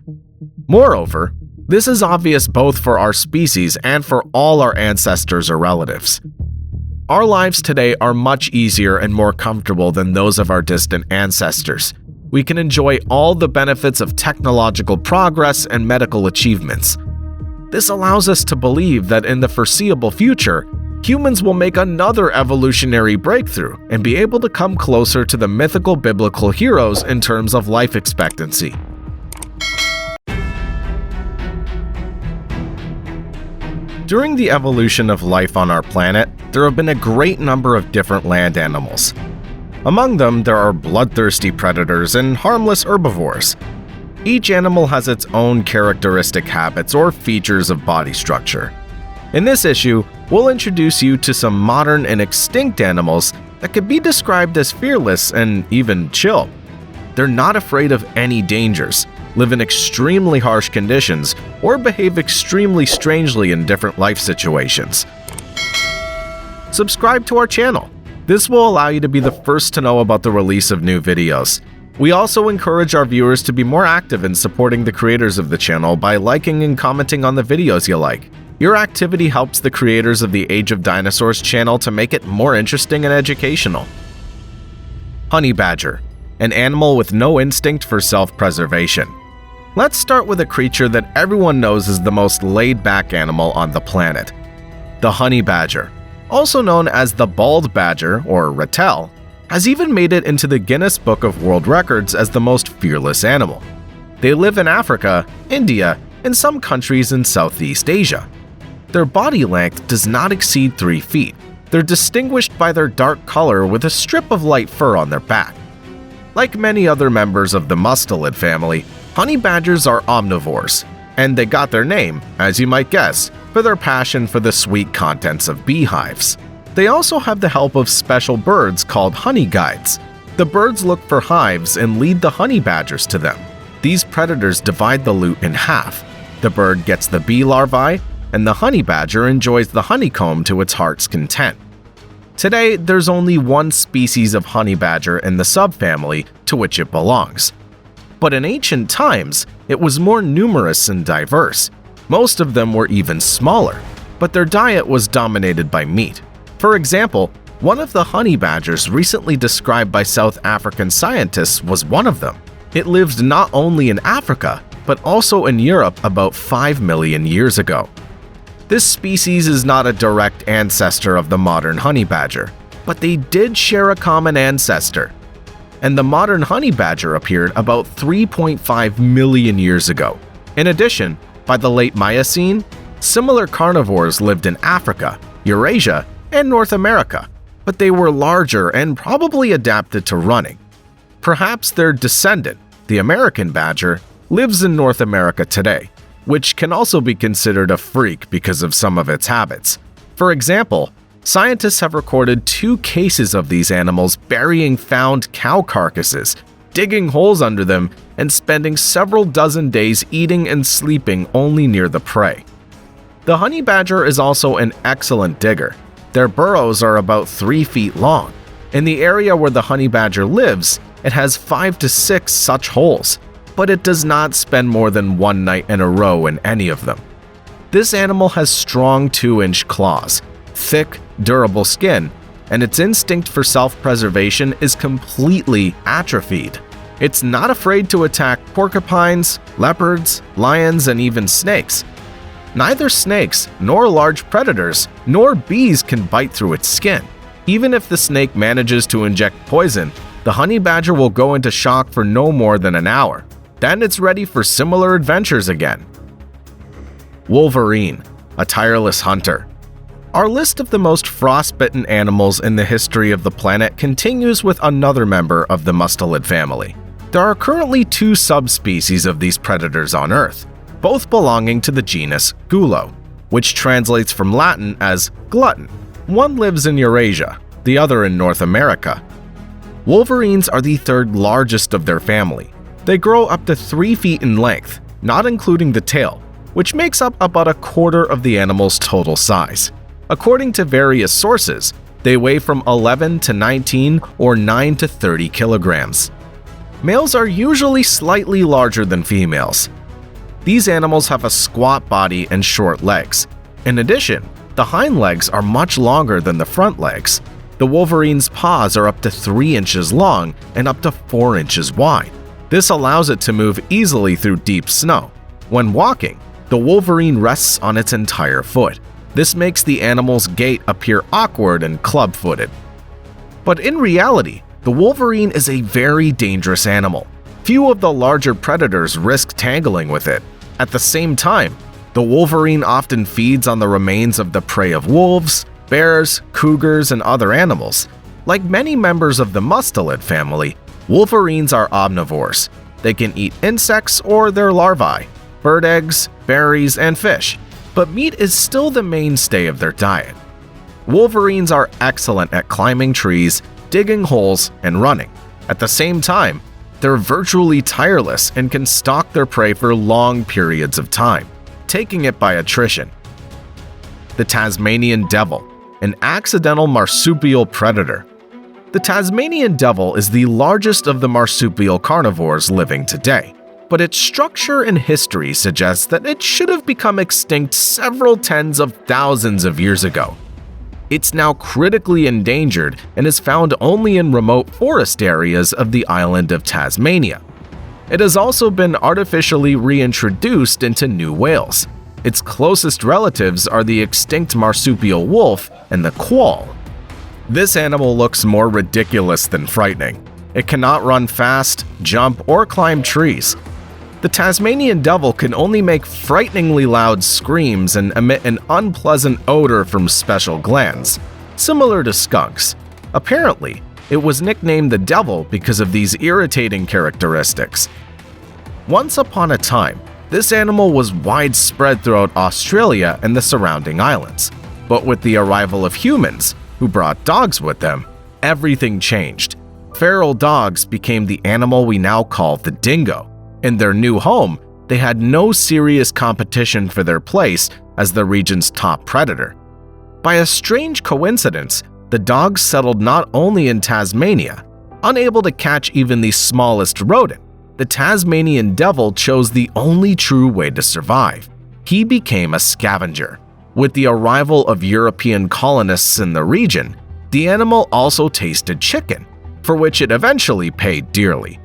Moreover, this is obvious both for our species and for all our ancestors or relatives. Our lives today are much easier and more comfortable than those of our distant ancestors. We can enjoy all the benefits of technological progress and medical achievements. This allows us to believe that in the foreseeable future, humans will make another evolutionary breakthrough and be able to come closer to the mythical biblical heroes in terms of life expectancy. During the evolution of life on our planet, there have been a great number of different land animals. Among them, there are bloodthirsty predators and harmless herbivores. Each animal has its own characteristic habits or features of body structure. In this issue, we'll introduce you to some modern and extinct animals that could be described as fearless and even chill. They're not afraid of any dangers, live in extremely harsh conditions, or behave extremely strangely in different life situations. Subscribe to our channel. This will allow you to be the first to know about the release of new videos. We also encourage our viewers to be more active in supporting the creators of the channel by liking and commenting on the videos you like. Your activity helps the creators of the Age of Dinosaurs channel to make it more interesting and educational. Honey badger, an animal with no instinct for self-preservation. Let's start with a creature that everyone knows is the most laid-back animal on the planet. The honey badger, also known as the bald badger or ratel, has even made it into the Guinness Book of World Records as the most fearless animal. They live in Africa, India, and some countries in Southeast Asia. Their body length does not exceed 3 feet. They're distinguished by their dark color with a strip of light fur on their back. Like many other members of the mustelid family, honey badgers are omnivores, and they got their name, as you might guess, for their passion for the sweet contents of beehives. They also have the help of special birds called honey guides. The birds look for hives and lead the honey badgers to them. These predators divide the loot in half. The bird gets the bee larvae, and the honey badger enjoys the honeycomb to its heart's content. Today, there's only one species of honey badger in the subfamily to which it belongs. But in ancient times, it was more numerous and diverse. Most of them were even smaller, but their diet was dominated by meat. For example, one of the honey badgers recently described by South African scientists was one of them. It lived not only in Africa, but also in Europe about 5 million years ago. This species is not a direct ancestor of the modern honey badger, but they did share a common ancestor. And the modern honey badger appeared about 3.5 million years ago. In addition, by the late Miocene, similar carnivores lived in Africa, Eurasia, and North America, but they were larger and probably adapted to running. Perhaps their descendant, the American badger, lives in North America today, which can also be considered a freak because of some of its habits. For example, scientists have recorded 2 cases of these animals burying found cow carcasses, digging holes under them, and spending several dozen days eating and sleeping only near the prey. The honey badger is also an excellent digger. Their burrows are about 3 feet long. In the area where the honey badger lives, it has 5 to 6 such holes, but it does not spend more than 1 night in a row in any of them. This animal has strong 2-inch claws, thick, durable skin, and its instinct for self-preservation is completely atrophied. It's not afraid to attack porcupines, leopards, lions, and even snakes. Neither snakes, nor large predators, nor bees can bite through its skin. Even if the snake manages to inject poison, the honey badger will go into shock for no more than an hour. Then it's ready for similar adventures again. Wolverine, a tireless hunter. Our list of the most frostbitten animals in the history of the planet continues with another member of the mustelid family. There are currently 2 subspecies of these predators on Earth, both belonging to the genus Gulo, which translates from Latin as glutton. One lives in Eurasia, the other in North America. Wolverines are the 3rd largest of their family. They grow up to 3 feet in length, not including the tail, which makes up about a quarter of the animal's total size. According to various sources, they weigh from 11 to 19 or 9 to 30 kilograms. Males are usually slightly larger than females. These animals have a squat body and short legs. In addition, the hind legs are much longer than the front legs. The wolverine's paws are up to 3 inches long and up to 4 inches wide. This allows it to move easily through deep snow. When walking, the wolverine rests on its entire foot. This makes the animal's gait appear awkward and club-footed. But in reality, the wolverine is a very dangerous animal. Few of the larger predators risk tangling with it. At the same time, the wolverine often feeds on the remains of the prey of wolves, bears, cougars, and other animals. Like many members of the mustelid family, wolverines are omnivores. They can eat insects or their larvae, bird eggs, berries, and fish, but meat is still the mainstay of their diet. Wolverines are excellent at climbing trees, digging holes, and running. At the same time, they're virtually tireless and can stalk their prey for long periods of time, taking it by attrition. The Tasmanian devil, an accidental marsupial predator. The Tasmanian devil is the largest of the marsupial carnivores living today, but its structure and history suggests that it should have become extinct several tens of thousands of years ago. It's now critically endangered and is found only in remote forest areas of the island of Tasmania. It has also been artificially reintroduced into New Wales. Its closest relatives are the extinct marsupial wolf and the quoll. This animal looks more ridiculous than frightening. It cannot run fast, jump, or climb trees. The Tasmanian devil can only make frighteningly loud screams and emit an unpleasant odor from special glands, similar to skunks. Apparently, it was nicknamed the devil because of these irritating characteristics. Once upon a time, this animal was widespread throughout Australia and the surrounding islands. But with the arrival of humans, who brought dogs with them, everything changed. Feral dogs became the animal we now call the dingo. In their new home, they had no serious competition for their place as the region's top predator. By a strange coincidence, the dogs settled not only in Tasmania. Unable to catch even the smallest rodent, the Tasmanian devil chose the only true way to survive. He became a scavenger. With the arrival of European colonists in the region, the animal also tasted chicken, for which it eventually paid dearly.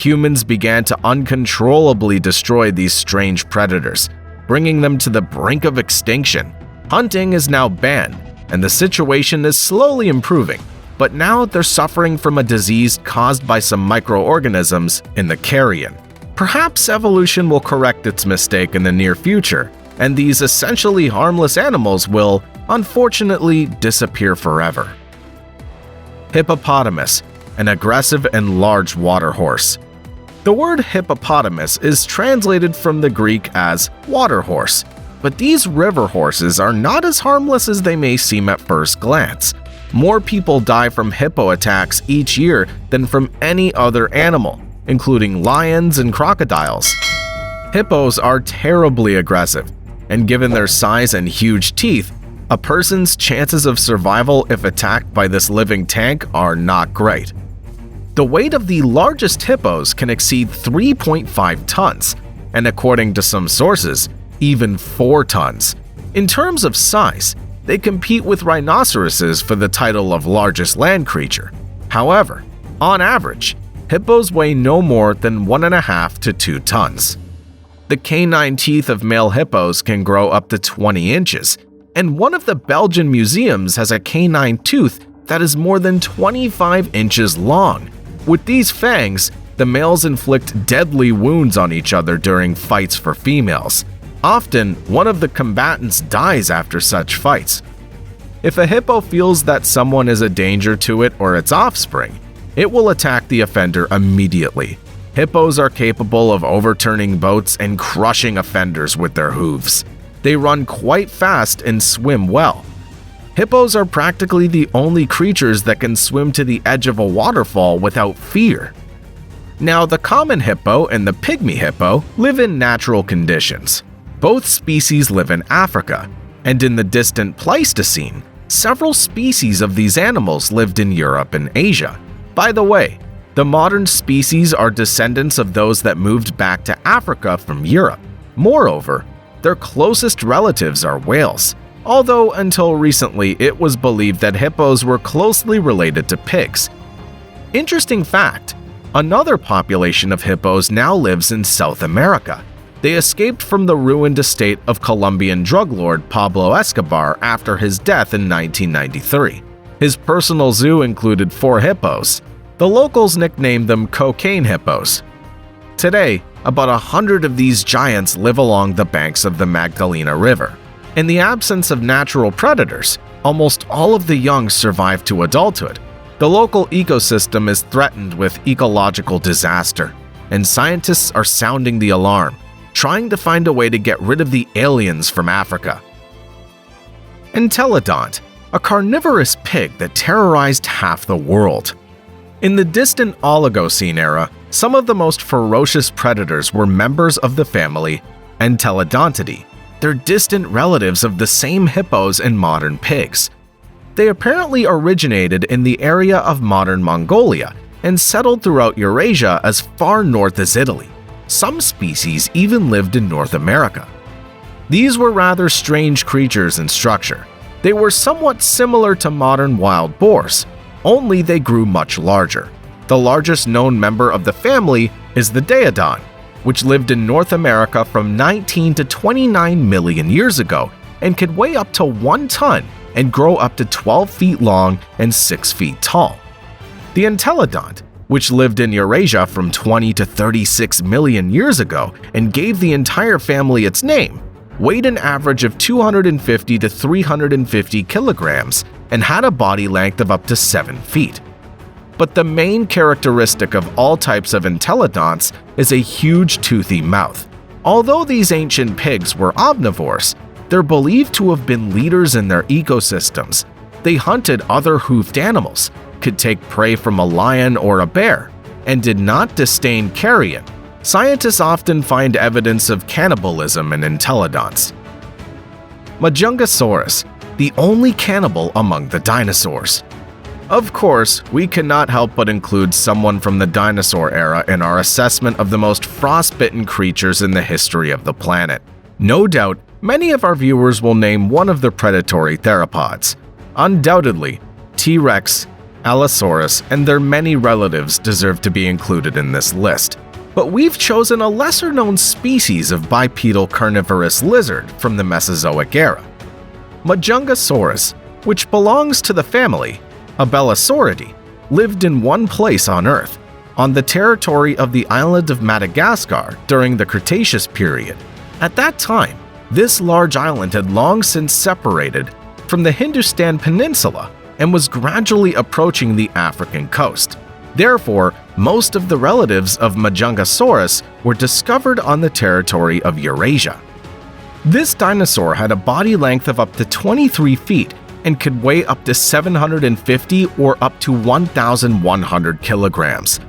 Humans began to uncontrollably destroy these strange predators, bringing them to the brink of extinction. Hunting is now banned, and the situation is slowly improving, but now they're suffering from a disease caused by some microorganisms in the carrion. Perhaps evolution will correct its mistake in the near future, and these essentially harmless animals will, unfortunately disappear forever. Hippopotamus, an aggressive and large water horse. The word hippopotamus is translated from the Greek as water horse, but these river horses are not as harmless as they may seem at first glance. More people die from hippo attacks each year than from any other animal, including lions and crocodiles. Hippos are terribly aggressive, and given their size and huge teeth, a person's chances of survival if attacked by this living tank are not great. The weight of the largest hippos can exceed 3.5 tons, and according to some sources, even 4 tons. In terms of size, they compete with rhinoceroses for the title of largest land creature. However, on average, hippos weigh no more than 1.5 to 2 tons. The canine teeth of male hippos can grow up to 20 inches, and one of the Belgian museums has a canine tooth that is more than 25 inches long. With these fangs, the males inflict deadly wounds on each other during fights for females. Often, one of the combatants dies after such fights. If a hippo feels that someone is a danger to it or its offspring, it will attack the offender immediately. Hippos are capable of overturning boats and crushing offenders with their hooves. They run quite fast and swim well. Hippos are practically the only creatures that can swim to the edge of a waterfall without fear. Now, the common hippo and the pygmy hippo live in natural conditions. Both species live in Africa, and in the distant Pleistocene, several species of these animals lived in Europe and Asia. By the way, the modern species are descendants of those that moved back to Africa from Europe. Moreover, their closest relatives are whales, although until recently it was believed that hippos were closely related to pigs. Interesting fact, another population of hippos now lives in South America. They escaped from the ruined estate of Colombian drug lord Pablo Escobar after his death in 1993. His personal zoo included 4 hippos. The locals nicknamed them cocaine hippos. Today, about 100 of these giants live along the banks of the Magdalena River. In the absence of natural predators, almost all of the young survive to adulthood. The local ecosystem is threatened with ecological disaster, and scientists are sounding the alarm, trying to find a way to get rid of the aliens from Africa. Entelodont, a carnivorous pig that terrorized half the world. In the distant Oligocene era, some of the most ferocious predators were members of the family Entelodontidae. They're distant relatives of the same hippos and modern pigs. They apparently originated in the area of modern Mongolia and settled throughout Eurasia as far north as Italy. Some species even lived in North America. These were rather strange creatures in structure. They were somewhat similar to modern wild boars, only they grew much larger. The largest known member of the family is the Daeodon, which lived in North America from 19 to 29 million years ago and could weigh up to 1 ton and grow up to 12 feet long and 6 feet tall. The Entelodont, which lived in Eurasia from 20 to 36 million years ago and gave the entire family its name, weighed an average of 250 to 350 kilograms and had a body length of up to 7 feet. But the main characteristic of all types of entelodonts is a huge toothy mouth. Although these ancient pigs were omnivores, they're believed to have been leaders in their ecosystems. They hunted other hoofed animals, could take prey from a lion or a bear, and did not disdain carrion. Scientists often find evidence of cannibalism in entelodonts. Majungasaurus, the only cannibal among the dinosaurs. Of course, we cannot help but include someone from the dinosaur era in our assessment of the most frostbitten creatures in the history of the planet. No doubt, many of our viewers will name one of the predatory theropods. Undoubtedly, T-Rex, Allosaurus, and their many relatives deserve to be included in this list. But we've chosen a lesser-known species of bipedal carnivorous lizard from the Mesozoic era. Majungasaurus, which belongs to the family Abelisauridae, lived in one place on Earth, on the territory of the island of Madagascar during the Cretaceous period. At that time, this large island had long since separated from the Hindustan Peninsula and was gradually approaching the African coast. Therefore, most of the relatives of Majungasaurus were discovered on the territory of Eurasia. This dinosaur had a body length of up to 23 feet and could weigh up to 750 or up to 1,100 kilograms.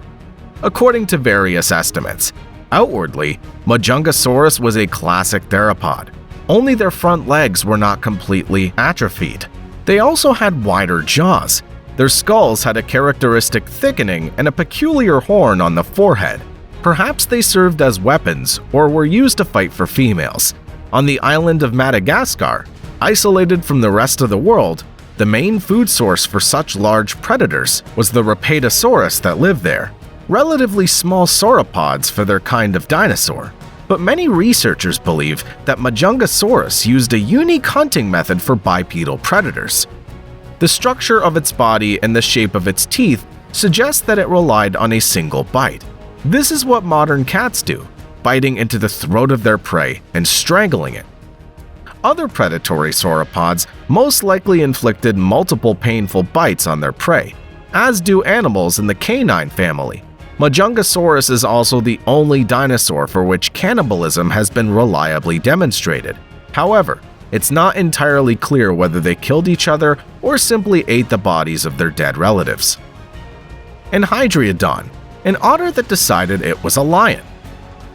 According to various estimates, outwardly, Majungasaurus was a classic theropod. Only their front legs were not completely atrophied. They also had wider jaws. Their skulls had a characteristic thickening and a peculiar horn on the forehead. Perhaps they served as weapons or were used to fight for females. On the island of Madagascar, isolated from the rest of the world, the main food source for such large predators was the Rapadosaurus that lived there, relatively small sauropods for their kind of dinosaur. But many researchers believe that Majungasaurus used a unique hunting method for bipedal predators. The structure of its body and the shape of its teeth suggest that it relied on a single bite. This is what modern cats do, biting into the throat of their prey and strangling it. Other predatory sauropods most likely inflicted multiple painful bites on their prey, as do animals in the canine family. Majungasaurus is also the only dinosaur for which cannibalism has been reliably demonstrated. However, it's not entirely clear whether they killed each other or simply ate the bodies of their dead relatives. Enhydriodon, an otter that decided it was a lion.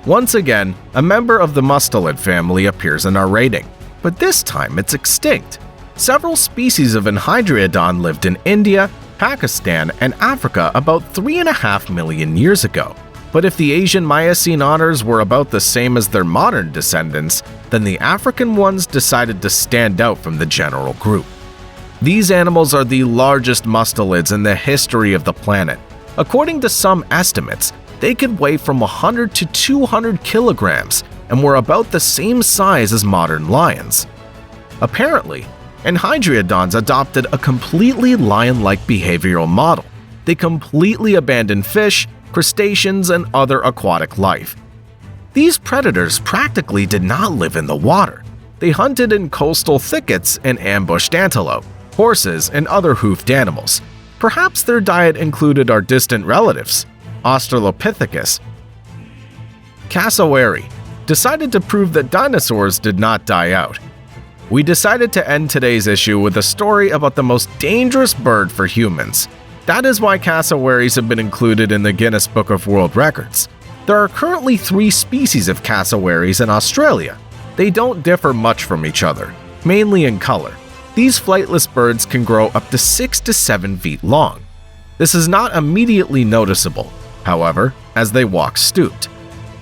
Once again, a member of the mustelid family appears in our rating, but this time it's extinct. Several species of Enhydriodon lived in India, Pakistan, and Africa about 3.5 million years ago. But if the Asian Miocene otters were about the same as their modern descendants, then the African ones decided to stand out from the general group. These animals are the largest mustelids in the history of the planet. According to some estimates, they could weigh from 100 to 200 kilograms and were about the same size as modern lions. Apparently, Enhydriodons adopted a completely lion-like behavioral model. They completely abandoned fish, crustaceans, and other aquatic life. These predators practically did not live in the water. They hunted in coastal thickets and ambushed antelope, horses, and other hoofed animals. Perhaps their diet included our distant relatives, Australopithecus. Cassowary decided to prove that dinosaurs did not die out. We decided to end today's issue with a story about the most dangerous bird for humans. That is why cassowaries have been included in the Guinness Book of World Records. There are currently 3 species of cassowaries in Australia. They don't differ much from each other, mainly in color. These flightless birds can grow up to 6 to 7 feet long. This is not immediately noticeable, however, as they walk stooped.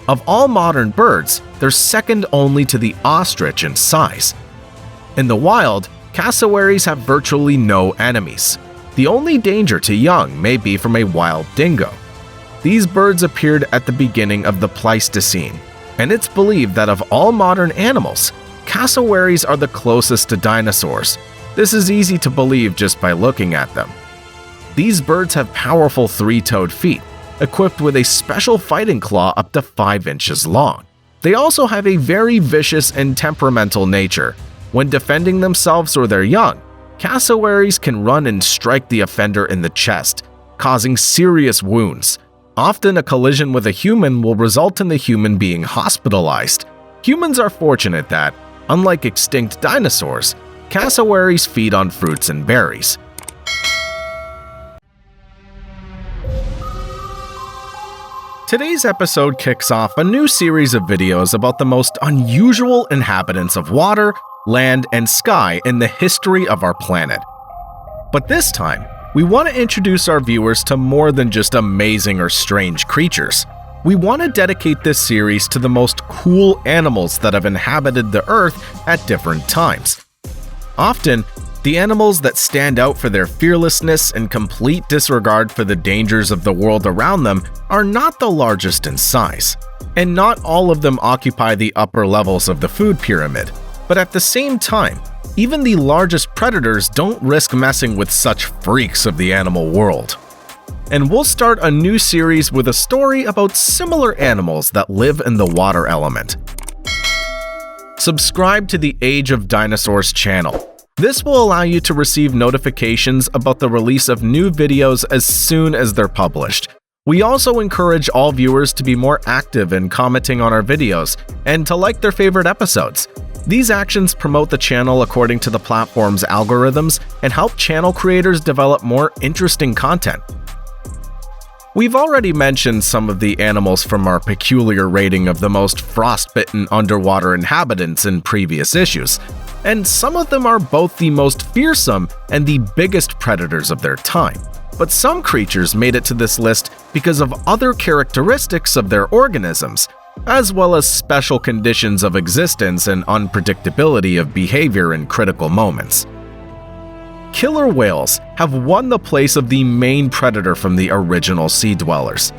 Of all modern birds, they're second only to the ostrich in size. In the wild, cassowaries have virtually no enemies. The only danger to young may be from a wild dingo. These birds appeared at the beginning of the Pleistocene, and it's believed that of all modern animals, cassowaries are the closest to dinosaurs. This is easy to believe just by looking at them. These birds have powerful 3-toed feet, equipped with a special fighting claw up to 5 inches long. They also have a very vicious and temperamental nature. When defending themselves or their young, cassowaries can run and strike the offender in the chest, causing serious wounds. Often a collision with a human will result in the human being hospitalized. Humans are fortunate that, unlike extinct dinosaurs, cassowaries feed on fruits and berries. Today's episode kicks off a new series of videos about the most unusual inhabitants of water, land, and sky in the history of our planet. But this time, we want to introduce our viewers to more than just amazing or strange creatures. We want to dedicate this series to the most cool animals that have inhabited the Earth at different times. Often, the animals that stand out for their fearlessness and complete disregard for the dangers of the world around them are not the largest in size. And not all of them occupy the upper levels of the food pyramid. But at the same time, even the largest predators don't risk messing with such freaks of the animal world. And we'll start a new series with a story about similar animals that live in the water element. Subscribe to the Age of Dinosaurs channel. This will allow you to receive notifications about the release of new videos as soon as they're published. We also encourage all viewers to be more active in commenting on our videos and to like their favorite episodes. These actions promote the channel according to the platform's algorithms and help channel creators develop more interesting content. We've already mentioned some of the animals from our peculiar rating of the most frostbitten underwater inhabitants in previous issues, and some of them are both the most fearsome and the biggest predators of their time. But some creatures made it to this list because of other characteristics of their organisms, as well as special conditions of existence and unpredictability of behavior in critical moments. Killer whales have won the place of the main predator from the original sea dwellers.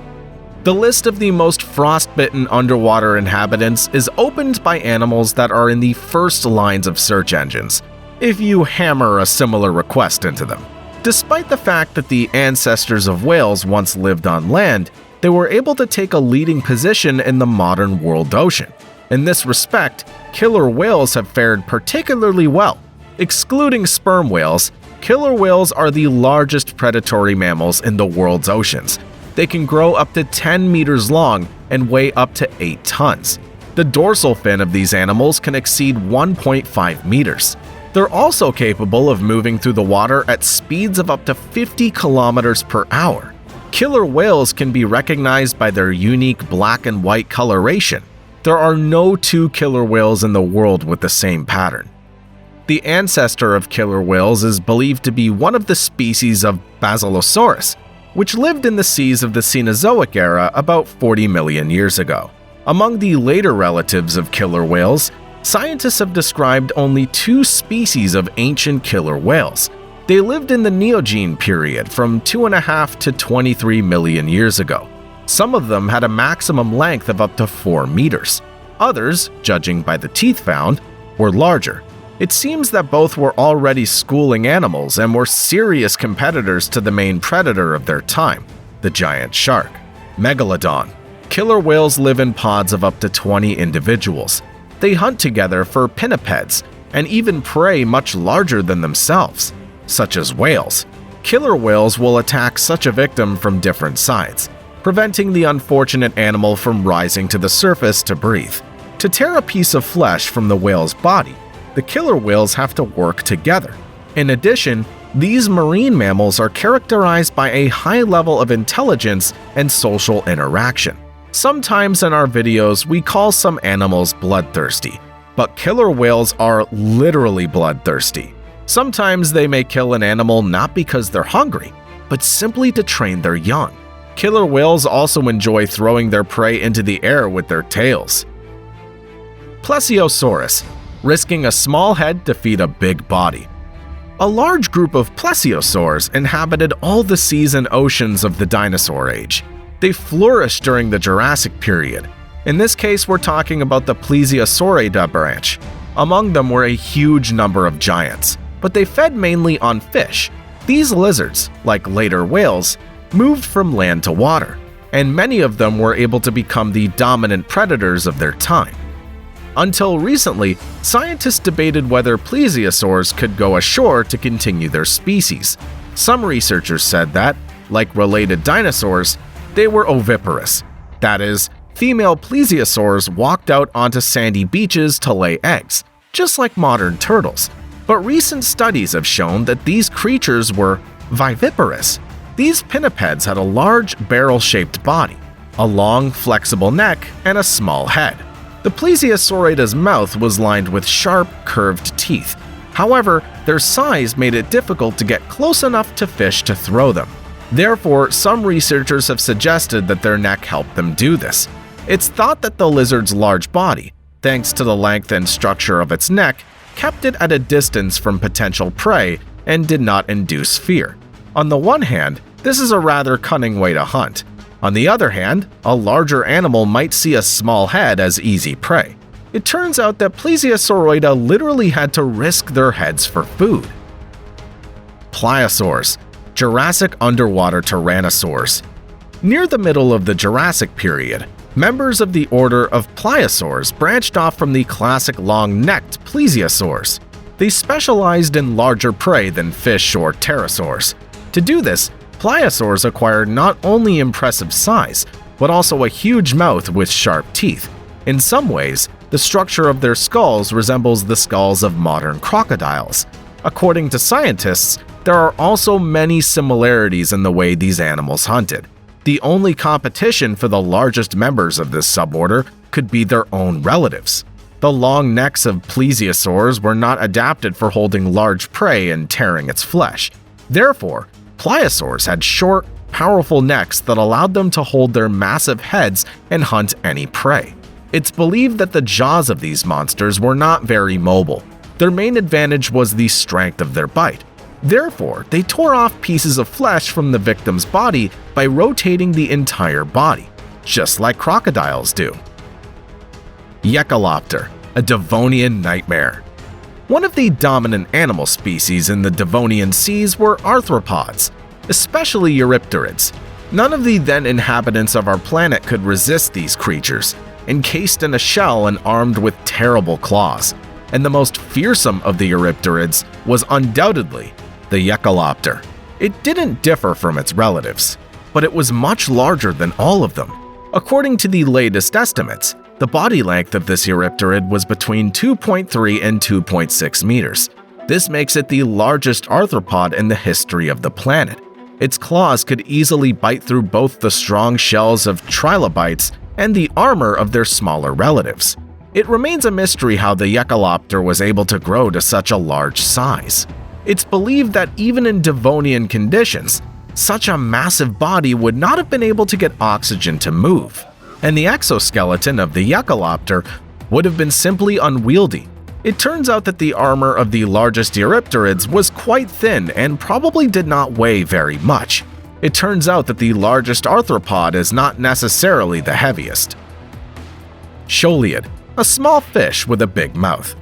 The list of the most frostbitten underwater inhabitants is opened by animals that are in the first lines of search engines, if you hammer a similar request into them. Despite the fact that the ancestors of whales once lived on land, they were able to take a leading position in the modern world ocean. In this respect, killer whales have fared particularly well. Excluding sperm whales, killer whales are the largest predatory mammals in the world's oceans. They can grow up to 10 meters long and weigh up to 8 tons. The dorsal fin of these animals can exceed 1.5 meters. They're also capable of moving through the water at speeds of up to 50 kilometers per hour. Killer whales can be recognized by their unique black and white coloration. There are no two killer whales in the world with the same pattern. The ancestor of killer whales is believed to be one of the species of Basilosaurus, which lived in the seas of the Cenozoic era about 40 million years ago. Among the later relatives of killer whales, scientists have described only 2 species of ancient killer whales. They lived in the Neogene period from 2.5 to 23 million years ago. Some of them had a maximum length of up to 4 meters. Others, judging by the teeth found, were larger. It seems that both were already schooling animals and were serious competitors to the main predator of their time, the giant shark. Megalodon. Killer whales live in pods of up to 20 individuals. They hunt together for pinnipeds and even prey much larger than themselves, such as whales. Killer whales will attack such a victim from different sides, preventing the unfortunate animal from rising to the surface to breathe. To tear a piece of flesh from the whale's body, the killer whales have to work together. In addition, these marine mammals are characterized by a high level of intelligence and social interaction. Sometimes in our videos, we call some animals bloodthirsty, but killer whales are literally bloodthirsty. Sometimes they may kill an animal not because they're hungry, but simply to train their young. Killer whales also enjoy throwing their prey into the air with their tails. Plesiosaurus, risking a small head to feed a big body. A large group of plesiosaurs inhabited all the seas and oceans of the dinosaur age. They flourished during the Jurassic period. In this case, we're talking about the Plesiosauridae branch. Among them were a huge number of giants, but they fed mainly on fish. These lizards, like later whales, moved from land to water, and many of them were able to become the dominant predators of their time. Until recently, scientists debated whether plesiosaurs could go ashore to continue their species. Some researchers said that, like related dinosaurs, they were oviparous. That is, female plesiosaurs walked out onto sandy beaches to lay eggs, just like modern turtles. But recent studies have shown that these creatures were viviparous. These pinnipeds had a large barrel-shaped body, a long, flexible neck, and a small head. The Plesiosauridae's mouth was lined with sharp, curved teeth. However, their size made it difficult to get close enough to fish to throw them. Therefore, some researchers have suggested that their neck helped them do this. It's thought that the lizard's large body, thanks to the length and structure of its neck, kept it at a distance from potential prey and did not induce fear. On the one hand, this is a rather cunning way to hunt. On the other hand, a larger animal might see a small head as easy prey. It turns out that Plesiosauridae literally had to risk their heads for food. Pliosaurs, Jurassic underwater tyrannosaurs. Near the middle of the Jurassic period, members of the order of pliosaurs branched off from the classic long-necked plesiosaurs. They specialized in larger prey than fish or pterosaurs. To do this, pliosaurs acquired not only impressive size, but also a huge mouth with sharp teeth. In some ways, the structure of their skulls resembles the skulls of modern crocodiles. According to scientists, there are also many similarities in the way these animals hunted. The only competition for the largest members of this suborder could be their own relatives. The long necks of plesiosaurs were not adapted for holding large prey and tearing its flesh. Therefore, pliosaurs had short, powerful necks that allowed them to hold their massive heads and hunt any prey. It's believed that the jaws of these monsters were not very mobile. Their main advantage was the strength of their bite. Therefore, they tore off pieces of flesh from the victim's body by rotating the entire body, just like crocodiles do. Echolopter, a Devonian nightmare. One of the dominant animal species in the Devonian seas were arthropods, especially eurypterids. None of the then inhabitants of our planet could resist these creatures, encased in a shell and armed with terrible claws. And the most fearsome of the eurypterids was undoubtedly the echolopter. It didn't differ from its relatives, but it was much larger than all of them. According to the latest estimates, the body length of this eurypterid was between 2.3 and 2.6 meters. This makes it the largest arthropod in the history of the planet. Its claws could easily bite through both the strong shells of trilobites and the armor of their smaller relatives. It remains a mystery how the echolopter was able to grow to such a large size. It's believed that even in Devonian conditions, such a massive body would not have been able to get oxygen to move, and the exoskeleton of the echolopter would have been simply unwieldy. It turns out that the armor of the largest eurypterids was quite thin and probably did not weigh very much. It turns out that the largest arthropod is not necessarily the heaviest. Shoaliid, a small fish with a big mouth.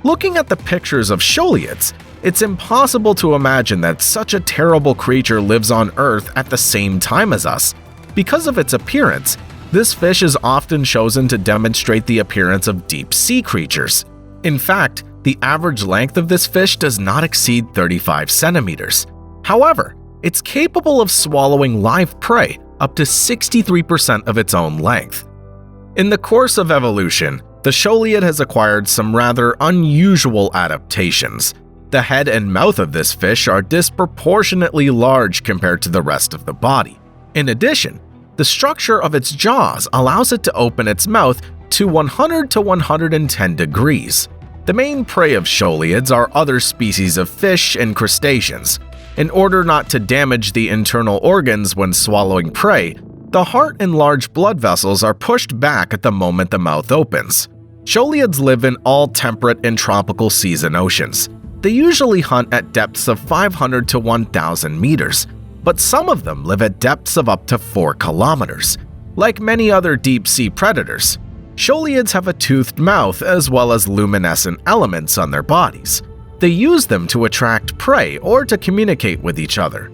Looking at the pictures of shoaliids, it's impossible to imagine that such a terrible creature lives on Earth at the same time as us. Because of its appearance, this fish is often chosen to demonstrate the appearance of deep-sea creatures. In fact, the average length of this fish does not exceed 35 centimeters. However, it's capable of swallowing live prey up to 63% of its own length. In the course of evolution, the shoaliid has acquired some rather unusual adaptations. The head and mouth of this fish are disproportionately large compared to the rest of the body. In addition, the structure of its jaws allows it to open its mouth to 100 to 110 degrees. The main prey of shoaliids are other species of fish and crustaceans. In order not to damage the internal organs when swallowing prey, the heart and large blood vessels are pushed back at the moment the mouth opens. Shoaliids live in all temperate and tropical seas and oceans. They usually hunt at depths of 500 to 1,000 meters, but some of them live at depths of up to 4 kilometers. Like many other deep-sea predators, shoaliids have a toothed mouth as well as luminescent elements on their bodies. They use them to attract prey or to communicate with each other.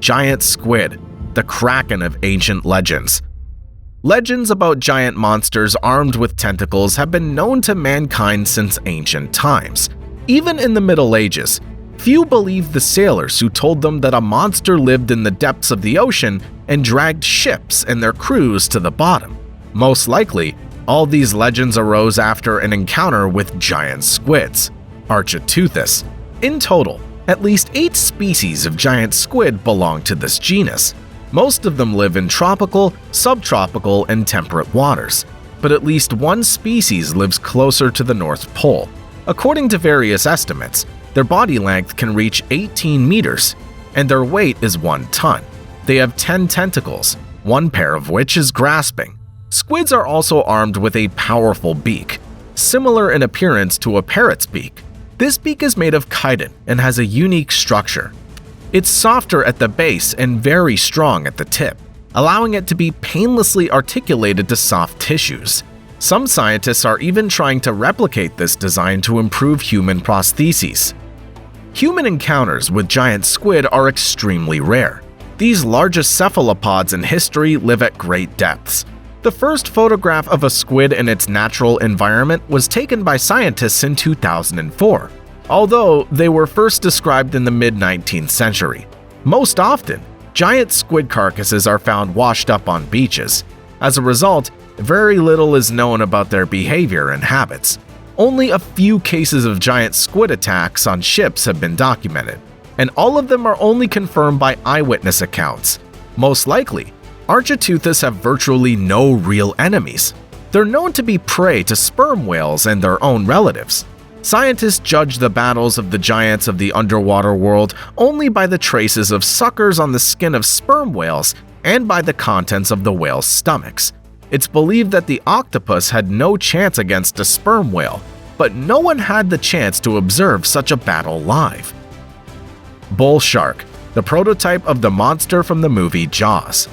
Giant squid, the kraken of ancient legends. Legends about giant monsters armed with tentacles have been known to mankind since ancient times. Even in the Middle Ages, few believed the sailors who told them that a monster lived in the depths of the ocean and dragged ships and their crews to the bottom. Most likely, all these legends arose after an encounter with giant squids, Architeuthis. In total, at least 8 species of giant squid belong to this genus. Most of them live in tropical, subtropical, and temperate waters, but at least one species lives closer to the North Pole. According to various estimates, their body length can reach 18 meters, and their weight is 1 ton. They have 10 tentacles, one pair of which is grasping. Squids are also armed with a powerful beak, similar in appearance to a parrot's beak. This beak is made of chitin and has a unique structure. It's softer at the base and very strong at the tip, allowing it to be painlessly articulated to soft tissues. Some scientists are even trying to replicate this design to improve human prostheses. Human encounters with giant squid are extremely rare. These largest cephalopods in history live at great depths. The first photograph of a squid in its natural environment was taken by scientists in 2004, although they were first described in the mid-19th century. Most often, giant squid carcasses are found washed up on beaches. As a result, very little is known about their behavior and habits. Only a few cases of giant squid attacks on ships have been documented, and all of them are only confirmed by eyewitness accounts. Most likely, Architeuthis have virtually no real enemies. They're known to be prey to sperm whales and their own relatives. Scientists judge the battles of the giants of the underwater world only by the traces of suckers on the skin of sperm whales and by the contents of the whales' stomachs. It's believed that the octopus had no chance against a sperm whale, but no one had the chance to observe such a battle live. Bull shark, the prototype of the monster from the movie Jaws.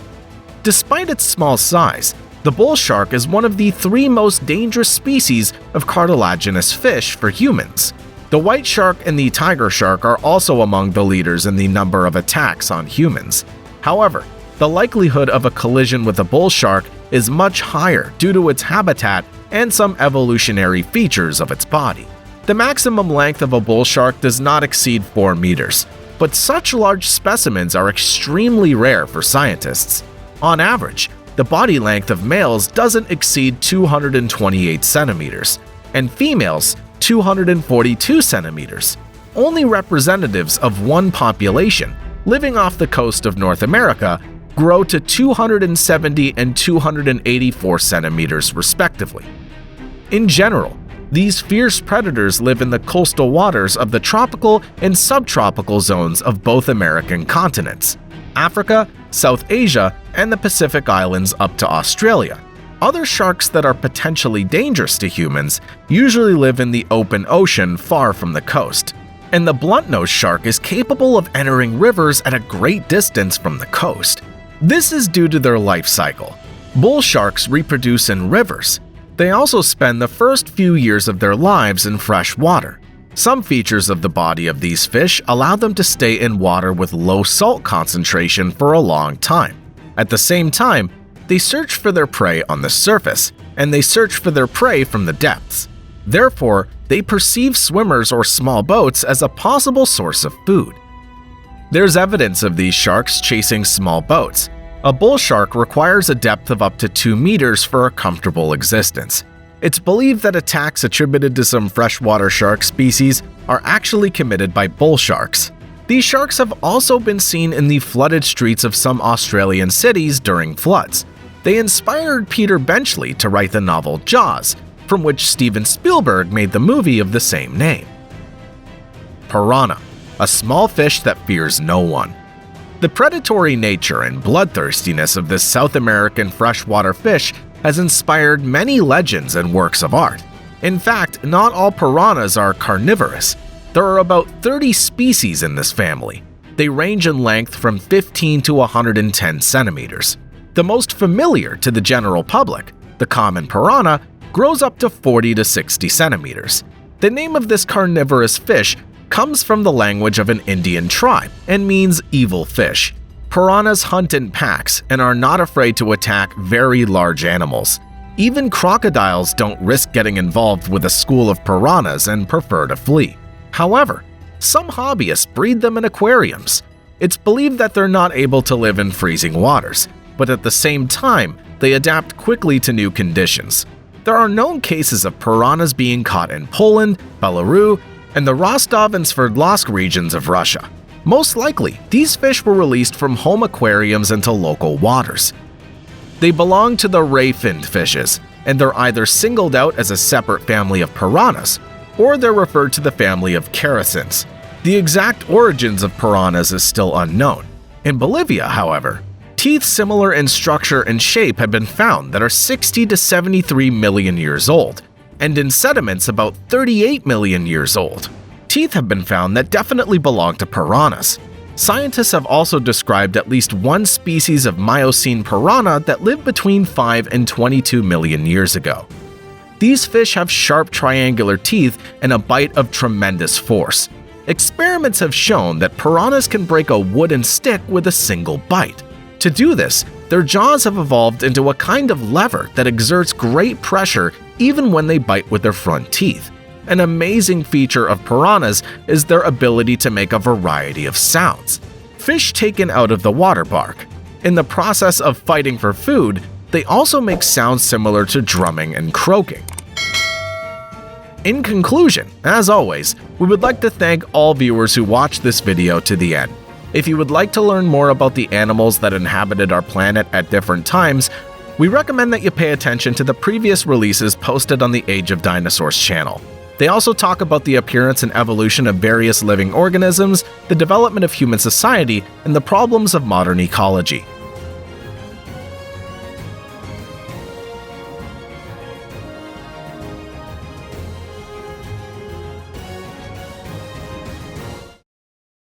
Despite its small size, the bull shark is one of the 3 most dangerous species of cartilaginous fish for humans. The white shark and the tiger shark are also among the leaders in the number of attacks on humans. However, the likelihood of a collision with a bull shark is much higher due to its habitat and some evolutionary features of its body. The maximum length of a bull shark does not exceed 4 meters, but such large specimens are extremely rare for scientists. On average, the body length of males doesn't exceed 228 centimeters, and females 242 centimeters. Only representatives of one population living off the coast of North America grow to 270 and 284 centimeters respectively. In general, these fierce predators live in the coastal waters of the tropical and subtropical zones of both American continents, Africa, South Asia, and the Pacific Islands up to Australia. Other sharks that are potentially dangerous to humans usually live in the open ocean far from the coast, and the blunt-nosed shark is capable of entering rivers at a great distance from the coast. This is due to their life cycle. Bull sharks reproduce in rivers. They also spend the first few years of their lives in fresh water. Some features of the body of these fish allow them to stay in water with low salt concentration for a long time. At the same time, they search for their prey on the surface, and they search for their prey from the depths. Therefore, they perceive swimmers or small boats as a possible source of food. There's evidence of these sharks chasing small boats. A bull shark requires a depth of up to 2 meters for a comfortable existence. It's believed that attacks attributed to some freshwater shark species are actually committed by bull sharks. These sharks have also been seen in the flooded streets of some Australian cities during floods. They inspired Peter Benchley to write the novel Jaws, from which Steven Spielberg made the movie of the same name. Piranha, a small fish that fears no one. The predatory nature and bloodthirstiness of this South American freshwater fish has inspired many legends and works of art. In fact, not all piranhas are carnivorous. There are about 30 species in this family. They range in length from 15 to 110 centimeters. The most familiar to the general public, the common piranha, grows up to 40 to 60 centimeters. The name of this carnivorous fish comes from the language of an Indian tribe and means evil fish. Piranhas hunt in packs and are not afraid to attack very large animals. Even crocodiles don't risk getting involved with a school of piranhas and prefer to flee. However, some hobbyists breed them in aquariums. It's believed that they're not able to live in freezing waters, but at the same time, they adapt quickly to new conditions. There are known cases of piranhas being caught in Poland, Belarus, and the Rostov and Sverdlovsk regions of Russia. Most likely, these fish were released from home aquariums into local waters. They belong to the ray-finned fishes, and they're either singled out as a separate family of piranhas, or they're referred to the family of characins. The exact origins of piranhas is still unknown. In Bolivia, however, teeth similar in structure and shape have been found that are 60 to 73 million years old, and in sediments about 38 million years old. Teeth have been found that definitely belong to piranhas. Scientists have also described at least one species of Miocene piranha that lived between 5 and 22 million years ago. These fish have sharp triangular teeth and a bite of tremendous force. Experiments have shown that piranhas can break a wooden stick with a single bite. To do this, Their jaws have evolved into a kind of lever that exerts great pressure even when they bite with their front teeth. An amazing feature of piranhas is their ability to make a variety of sounds. Fish taken out of the water bark. In the process of fighting for food, they also make sounds similar to drumming and croaking. In conclusion, as always, we would like to thank all viewers who watched this video to the end. If you would like to learn more about the animals that inhabited our planet at different times, we recommend that you pay attention to the previous releases posted on the Age of Dinosaurs channel. They also talk about the appearance and evolution of various living organisms, the development of human society, and the problems of modern ecology.